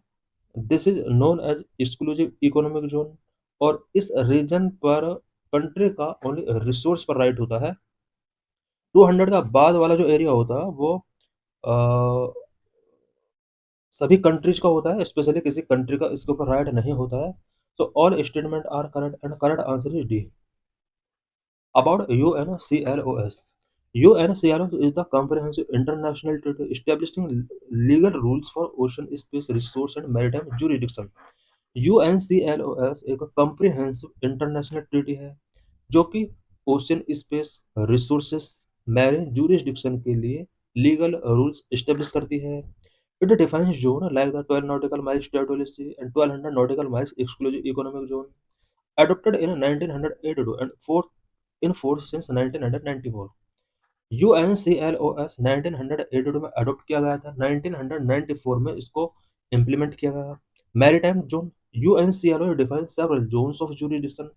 this is known as exclusive economic zone. और इस रीजन पर कंट्री का ओनली रिसोर्स पर राइट होता है। 200 का बाद वाला जो एरिया होता है वो सभी कंट्रीज का होता है, स्पेशली किसी कंट्री का इसके ऊपर राइट नहीं होता है। So all statement are correct and correct answer is D. About UNCLOS. UNCLOS is the comprehensive international treaty establishing legal rules for ocean space resource and maritime jurisdiction. UNCLOS एक comprehensive international treaty है जो कि ocean space resources marine jurisdiction के लिए लीगल रूल्स एस्टेब्लिश करती है। It defines zone like the 12 nautical miles territorial sea and 1200 nautical miles exclusive economic zone adopted in 1982 and in force since 1994। UNCLOS 1982 में अडॉप्ट किया गया था, 1994 में इसको इम्प्लीमेंट किया गया। Maritime zone, UNCLOS defines several zones of jurisdiction।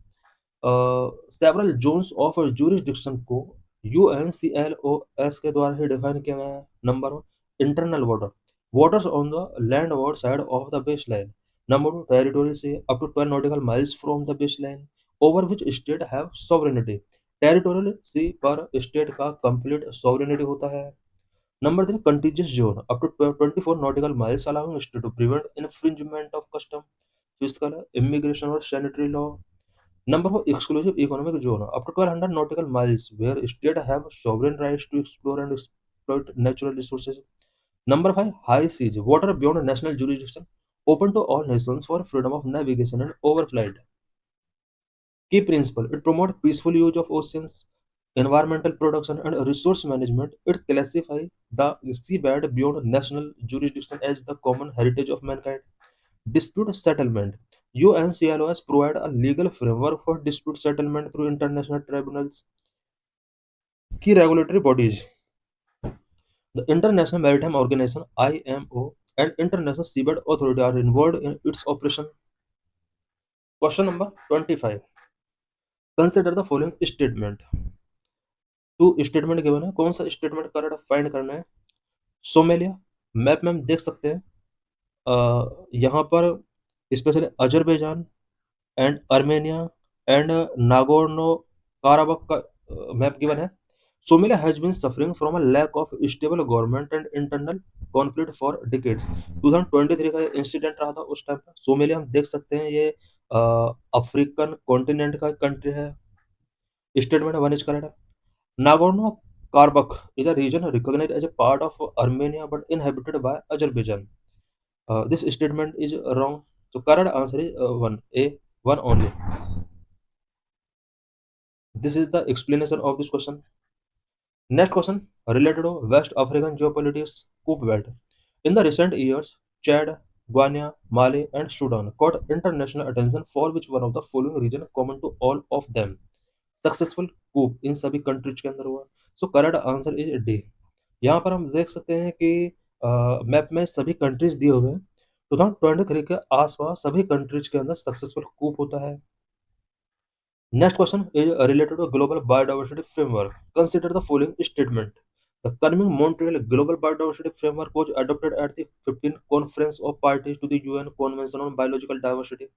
Several zones of jurisdiction को UNCLOS के द्वारा ही डिफाइन किया गया है। Number one, internal water, waters on the landward side of the baseline। Number two, territory से up to 12 nautical miles from the baseline over which state have sovereignty। Territorial sea पर स्टेट का कंप्लीट सॉवरेनिटी होता है। Number three, contiguous zone up to 24 nautical miles allowing state to prevent infringement of custom, physical, immigration और sanitary law. Number four, exclusive economic zone up to 1200 nautical miles where state have sovereign rights to explore and exploit natural resources। Number five, high seas, water beyond national jurisdiction, open to all nations for freedom of navigation and overflight। Key principle, it promotes peaceful use of oceans, environmental protection and resource management। It classifies the seabed beyond national jurisdiction as the common heritage of mankind। Dispute settlement, UNCLOS provide a legal framework for dispute settlement through international tribunals। Key regulatory bodies, the International Maritime Organization IMO and International Seabed Authority are involved in its operation। Question number 25, consider the following statement। Two statement given है, कौन सा स्टेटमेंट करेक्ट फाइंड करना है। सोमालिया, मैप में हम देख सकते हैं यहाँ पर specially Azerbaijan and Armenia and Nagorno Karabakh का मैप गिवन है। Somalia has been suffering from a lack of stable government and internal conflict for decades. 2023 का इंसिडेंट रहा था उस टाइम पर। सोमालिया हम देख सकते हैं ये अफ्रीकन कॉन्टिनेंट का कंट्री है। Statement one is correct. Nagorno-Karabakh is a region recognized as a part of Armenia but inhabited by Azerbaijan। This statement is wrong. So correct answer is one A, one only। This is the explanation of this question। Next question related to West African geopolitics coup belt। In the recent years, Chad, Guinea, Mali, and Sudan caught international attention for which one of the following region common to all of them। Successful coup इन सभी कंट्रीज के अंदर हुआ। So correct answer is D. यहाँ पर हम देख सकते हैं कि मैप में सभी कंट्रीज दिए हुए हैं। 2023 के आसपास सभी कंट्रीज के अंदर सक्सेसफुल कूप होता है। Next question is related to global biodiversity framework. Consider the following statement. The Kunming Montreal Global Biodiversity Framework was adopted at the 15th Conference of Parties to the UN Convention on Biological Diversity।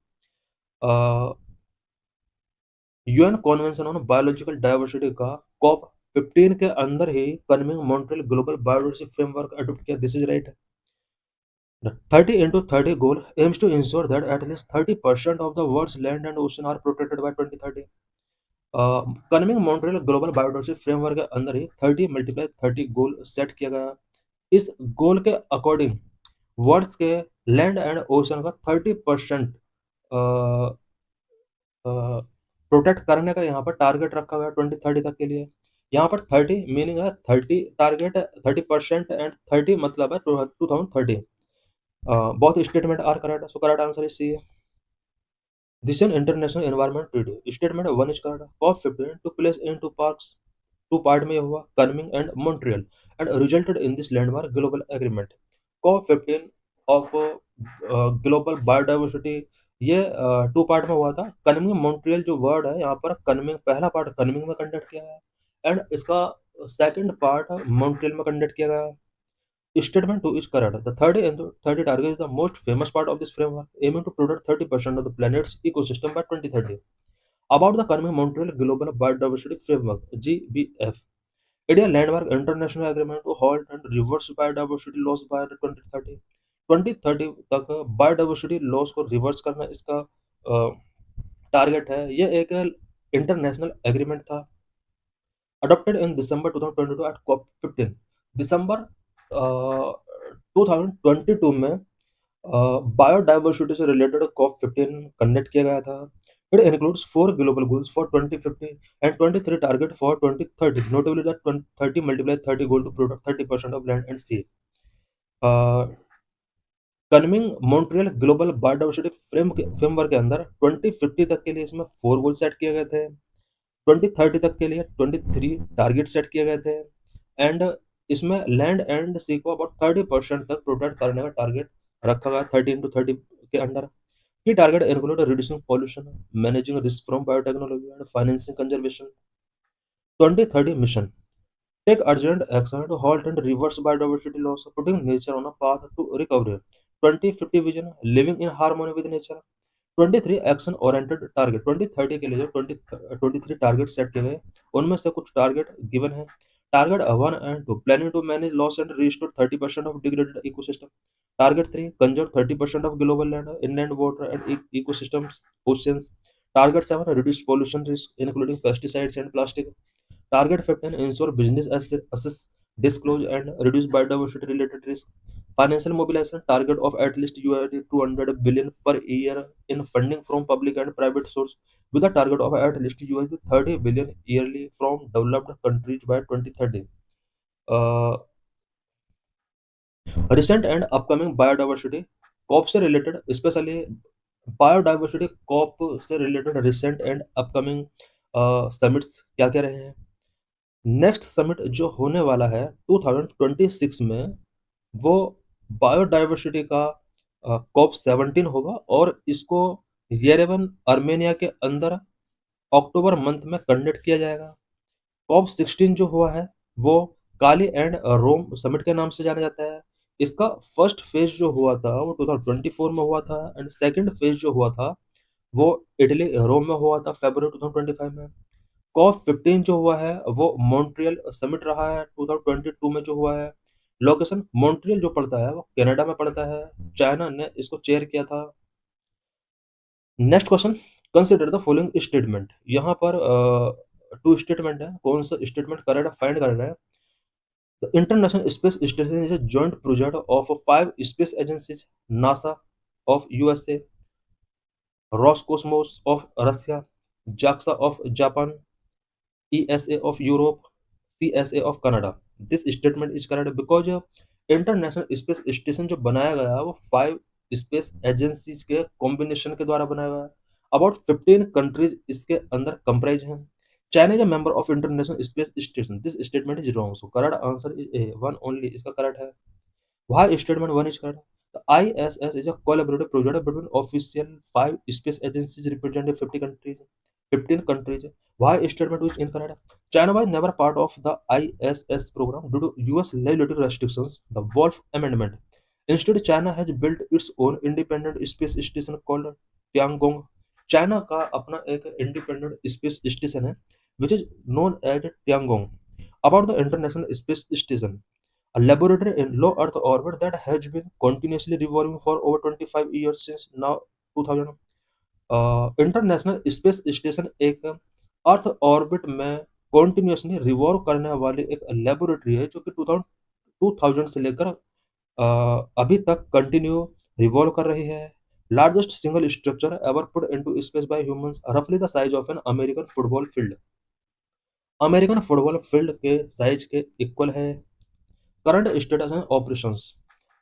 UN convention on biological diversity का कॉप 15 के अंदर ही Kunming Montreal global biodiversity framework adopt किया। This is right. The 30 into 30 goal aims to ensure that at least 30% of the world's land and ocean are protected by 2030। Kunming Montreal global biodiversity framework के अंदर ही 30 × 30 गोल सेट किया गया। इस गोल के अकॉर्डिंग वर्ल्ड के लैंड एंड ओशन का 30% प्रोटेक्ट करने का यहाँ पर टारगेट रखा गया 2030 तक के लिए। यहाँ पर 30 मीनिंग है 30 टारगेट, 30% एंड 30 मतलब है 2030। Both statement are correct. So correct answer is C. This is an international environment treaty. Statement one is correct. COP15 took place in two part में हुआ Kunming and Montreal and resulted in this landmark global agreement. COP15 of global biodiversity ये टू पार्ट में हुआ था. कनमिंग मॉन्ट्रियल जो वर्ड है यहाँ पर कनमिंग पहला पार्ट कनमिंग में कंडक्ट किया है एंड इसका सेकंड पार्ट मॉन्ट्रियल में कंडक्ट किया गया. Statement 2 is correct. The 30 target is the most famous part of this framework, aiming to protect 30% of the planet's ecosystem by 2030. About the Kunming Montreal Global Biodiversity Framework (GBF), it is a landmark international agreement to halt and reverse biodiversity loss by 2030. 2030 तक biodiversity loss को reverse करना इसका टारगेट है. यह एक इंटरनेशनल एग्रीमेंट था adopted in December 2022 at COP15. दिसंबर 2022 में बायोडाइवर्सिटी से रिलेटेड COP15 कंडक्ट किया गया था. It includes 4 global goals for 2050 and 23 target for 2030. Notably, that 30 multiply 30 goal to protect 30% of land and sea. Kunming Montreal global biodiversity framework के अंदर 2050 तक के लिए इसमें 4 गोल सेट किए गए थे. 2030 तक के लिए 23 टारगेट सेट किए गए थे एंड इसमें लैंड एंड सी को अबाउट 30% तक प्रोटेक्ट करने का टारगेट रखा गया 30 के under. Key target include reducing pollution, managing risk from biotechnology and financing conservation. 2030 mission take urgent action to halt and reverse biodiversity loss, putting nature on a path to recovery. 2050 vision living in harmony with nature. 23 action oriented target 2030 के लिए जो 23 टारगेट सेट किए गए उनमें से कुछ टारगेट गिवन है. Target 1 and 2 planning to manage loss and restore 30% of degraded ecosystem. Target 3 conserve 30% of global land inland water and ecosystems oceans. Target 7 reduce pollution risk including pesticides and plastic. Target 15 ensure business assess, disclose and reduce biodiversity related risk. Financial mobilization target of at least USD 200 billion per year in funding from public and private source with a target of at least USD 30 billion yearly from developed countries by 2030. Uh, Recent and upcoming biodiversity COP से related especially biodiversity COP से related recent and upcoming summits क्या कह रहे हैं. नेक्स्ट समिट जो होने वाला है 2026 में वो बायोडाइवर्सिटी का COP17 होगा और इसको येरेवन आर्मेनिया के अंदर अक्टूबर मंथ में कंडक्ट किया जाएगा. COP16 जो हुआ है वो काली एंड रोम समिट के नाम से जाना जाता है. इसका फर्स्ट फेज जो हुआ था वो 2024 में हुआ था एंड सेकंड फेज जो हुआ था वो इटली रोम में हुआ था फरवरी 2025 में. COP15 जो हुआ है वो मॉन्ट्रियल समिट रहा है 2022 में जो हुआ है. लोकेशन मॉन्ट्रियल जो पड़ता है वो कनाडा में पड़ता है. चाइना ने इसको चेयर किया था. Next question consider the following statement. यहाँ पर टू स्टेटमेंट है. कौन सा स्टेटमेंट करेक्ट फाइंड कर रहे हैं. The international space station is a joint project of 5 space agencies. NASA of USA, Roscosmos of Russia, JAXA of Japan, ESA of Europe, CSA of Canada. This statement is correct because international space station जो बनाया गया है वो 5 स्पेस एजेंसीज के कॉम्बिनेशन के द्वारा बनाया गया है. अबाउट 15 कंट्रीज इसके अंदर कंप्राइज हैं. China is a member of international space station. This statement is wrong. So correct answer is a one only. इसका करेक्ट है. Why statement 1 is correct? The ISS is a collaborative project between official 5 space agencies representing 50 countries. 15 countries. Why statement 2 is incorrect? China was never part of the ISS program due to US legislative restrictions, the Wolf Amendment. Instead, China has built its own independent space station called Tiangong. China का अपना एक इंडिपेंडेंट स्पेस स्टेशन है which is known as Tiangong. About the International Space Station, a laboratory in low Earth orbit that has been continuously revolving for over 25 years since now 2000. International space station एक अर्थ ऑर्बिट में कॉन्टिन्यूसली रिवॉल्व करने वाली एक लेबोरेटरी है जो कि 2000 से लेकर अभी तक कंटिन्यू रिवॉल्व कर रही है. Largest single structure ever put into space by humans, रफली the size of an American football field. American football field के साइज के इक्वल है. Current status and operations.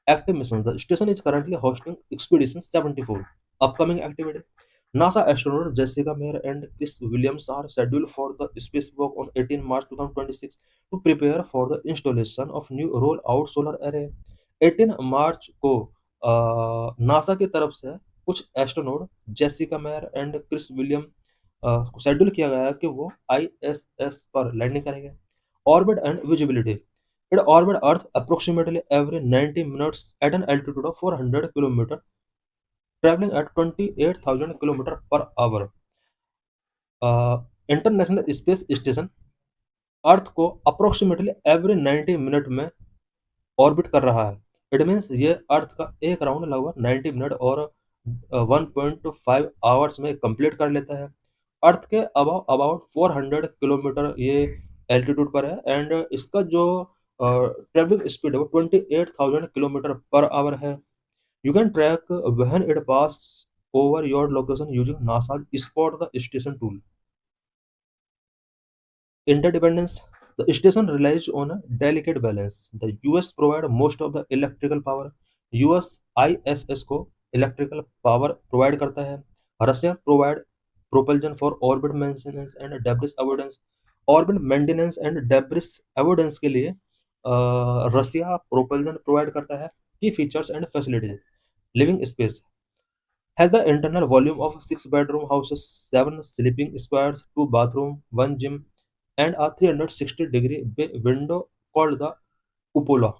Active missions. The station is currently hosting Expedition 74. Upcoming activity. NASA astronaut Jessica Meir and Chris Williams are scheduled for the spacewalk on 18 March 2026 to prepare for the installation of new roll-out solar array. 18 मार्च को नासा की तरफ से कुछ astronaut Jessica Meir and Chris William को शेड्यूल किया गया है कि वो आईएसएस पर लैंडिंग करेंगे। Orbit and visibility. It orbit Earth approximately every 90 minutes at an altitude of 400 km, traveling at 28,000 km per hour. International space station earth को अप्रोक्सीमेटली एवरी 90 मिनट में ऑर्बिट कर रहा है। इट मीन्स ये अर्थ का एक राउंड लगभग 90 मिनट और 1.5 आवर्स में कंप्लीट कर लेता है। अर्थ के अबाउट 400 किलोमीटर ये एल्टीट्यूड पर है एंड इसका जो ट्रेवलिंग स्पीड है वो 28,000 किलोमीटर पर आवर है। You can track when it pass over your location using NASA spot the station tool. Interdependence. The station relies on a delicate balance. The US provide most of the electrical power. US ISS को electrical power provide करता है। Russia provide propulsion for orbit maintenance and debris avoidance. Orbit maintenance and debris avoidance के लिए रसिया propulsion provide करता है। Key features and facilities. Living space has the internal volume of 6 bedroom houses, 7 sleeping squares, 2 bathroom, 1 gym, and a 360-degree bay window called the cupola.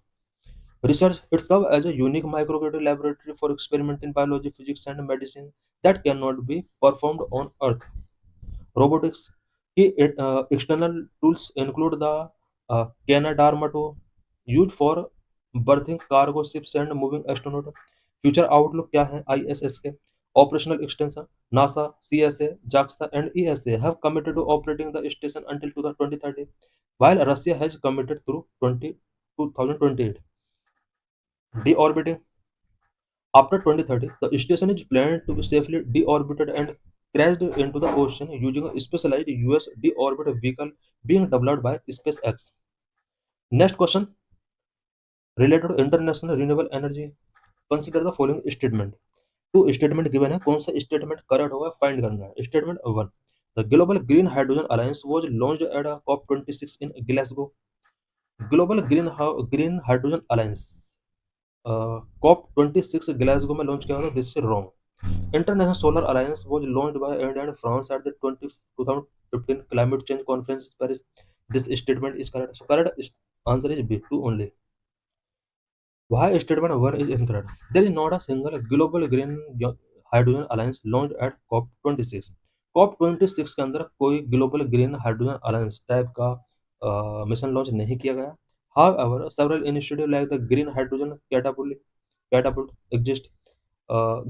Research it serves as a unique microgravity laboratory for experiment in biology, physics, and medicine that cannot be performed on Earth. Robotics key external tools include the Canadarm2 used for berthing cargo ships and moving astronaut. Future outlook क्या है ISS के? Operational extension. NASA, CSA, JAXA, and ESA have committed to operating the station until 2030, while Russia has committed through 2028. Deorbiting. After 2030, the station is planned to be safely deorbited and crashed into the ocean using a specialized US deorbit vehicle being developed by SpaceX. Next question related to international renewable energy. Consider the following statement. Two statement given है कौन सा statement correct होगा find करना है। Statement 1. The Global Green Hydrogen Alliance was launched at a COP26 in Glasgow. Global Green Hydrogen Alliance COP26 Glasgow में लॉन्च किया गया था। This is wrong. International Solar Alliance was launched by India and France at the 2015 climate change conference Paris. This statement is correct. So correct answer is B 2 only. Why statement 1 is incorrect? There is not a single global green hydrogen alliance launched at COP26. COP26 के अंदर कोई global green hydrogen alliance type का मिशन लॉन्च नहीं किया गया। However, several initiatives like the Green Hydrogen Catapult exist.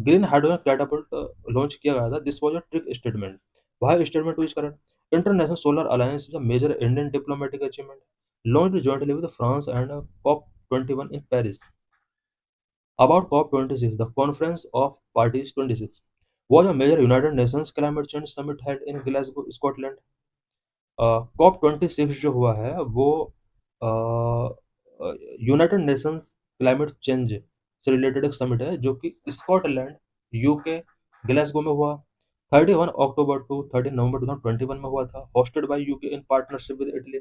Green Hydrogen Catapult launch किया गया था। This was a trick statement. Why statement 2 is correct? International Solar Alliance is a major Indian diplomatic achievement launched jointly with France and COP21 in Paris. About COP26, the Conference of Parties 26 was a major United Nations climate change summit held in Glasgow, Scotland. COP26 जो हुआ है वो यूनाइटेड नेशंस क्लाइमेट चेंज से रिलेटेड एक समिट है जो कि स्कॉटलैंड यूके ग्लासगो में हुआ। 31 अक्टूबर टू 30 नवंबर 2021 में हुआ था। Hosted by UK in partnership with Italy.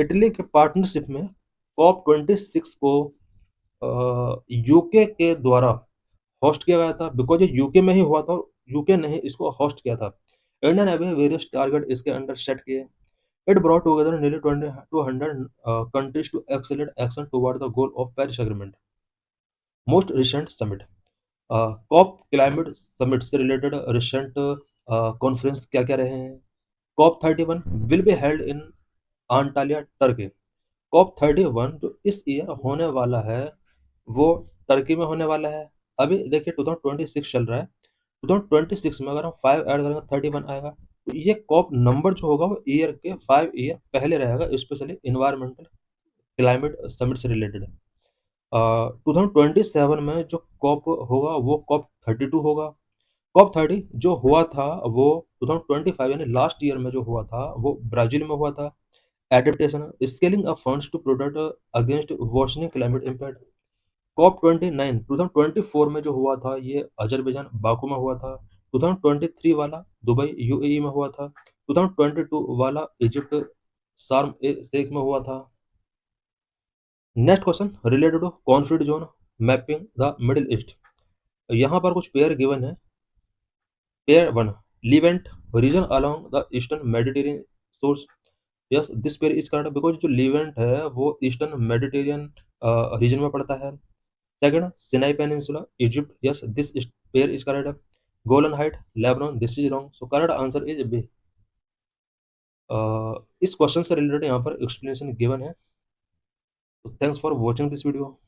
Italy के पार्टनरशिप में कॉप 26 को यूके के द्वारा होस्ट किया गया था बिकॉज ये यूके में ही हुआ था और यूके ने ही इसको होस्ट किया था। इंडिया ने भी वेरियस टारगेट इसके अंडर सेट किए। It brought together nearly 200 countries to accelerate action toward the goal of Paris Agreement. Most recent summit, COP climate summit से रिलेटेड रिसेंट कॉन्फ्रेंस क्या क्या रहे हैं। COP 31 will be held in Antalya Turkey. COP 31 जो इस ईयर होने वाला है वो टर्की में होने वाला है। अभी देखिए 2026 चल रहा है। 2026 में अगर हम 5 ऐड करेंगे 31 आएगा। तो ये कॉप नंबर जो होगा वो ईयर के 5 ईयर पहले रहेगा स्पेशली इन्वायरमेंटल क्लाइमेट समिट से रिलेटेड। 2027 में जो कॉप होगा वो कॉप 32 होगा। कॉप 30 जो हुआ था वो 2025 यानी लास्ट ईयर में जो हुआ था वो ब्राजील में हुआ था। Adaptation scaling of funds to protect against worsening climate impact. COP 29 2024 में जो हुआ था ये अजरबैजान बाकू में हुआ था। 2023 वाला दुबई यूएई में हुआ था। 2022 वाला इजिप्ट शार्म ए शेख में हुआ था। Next question related to conflict zone mapping the Middle East. यहाँ पर कुछ पेयर गिवन है। Pair one, Levant region along the Eastern Mediterranean source. Yes, this pair is correct because जो लिवेंट है वो ईस्टर्न मेडिटेरियन रीजन में पड़ता है। Second, Sinai Peninsula Egypt. Yes, this pair is correct. Golan Height Lebanon, this is wrong, so correct answer is B. इस क्वेश्चन से रिलेटेड यहाँ पर एक्सप्लेनेशन गिवन है। तो thanks for watching this video.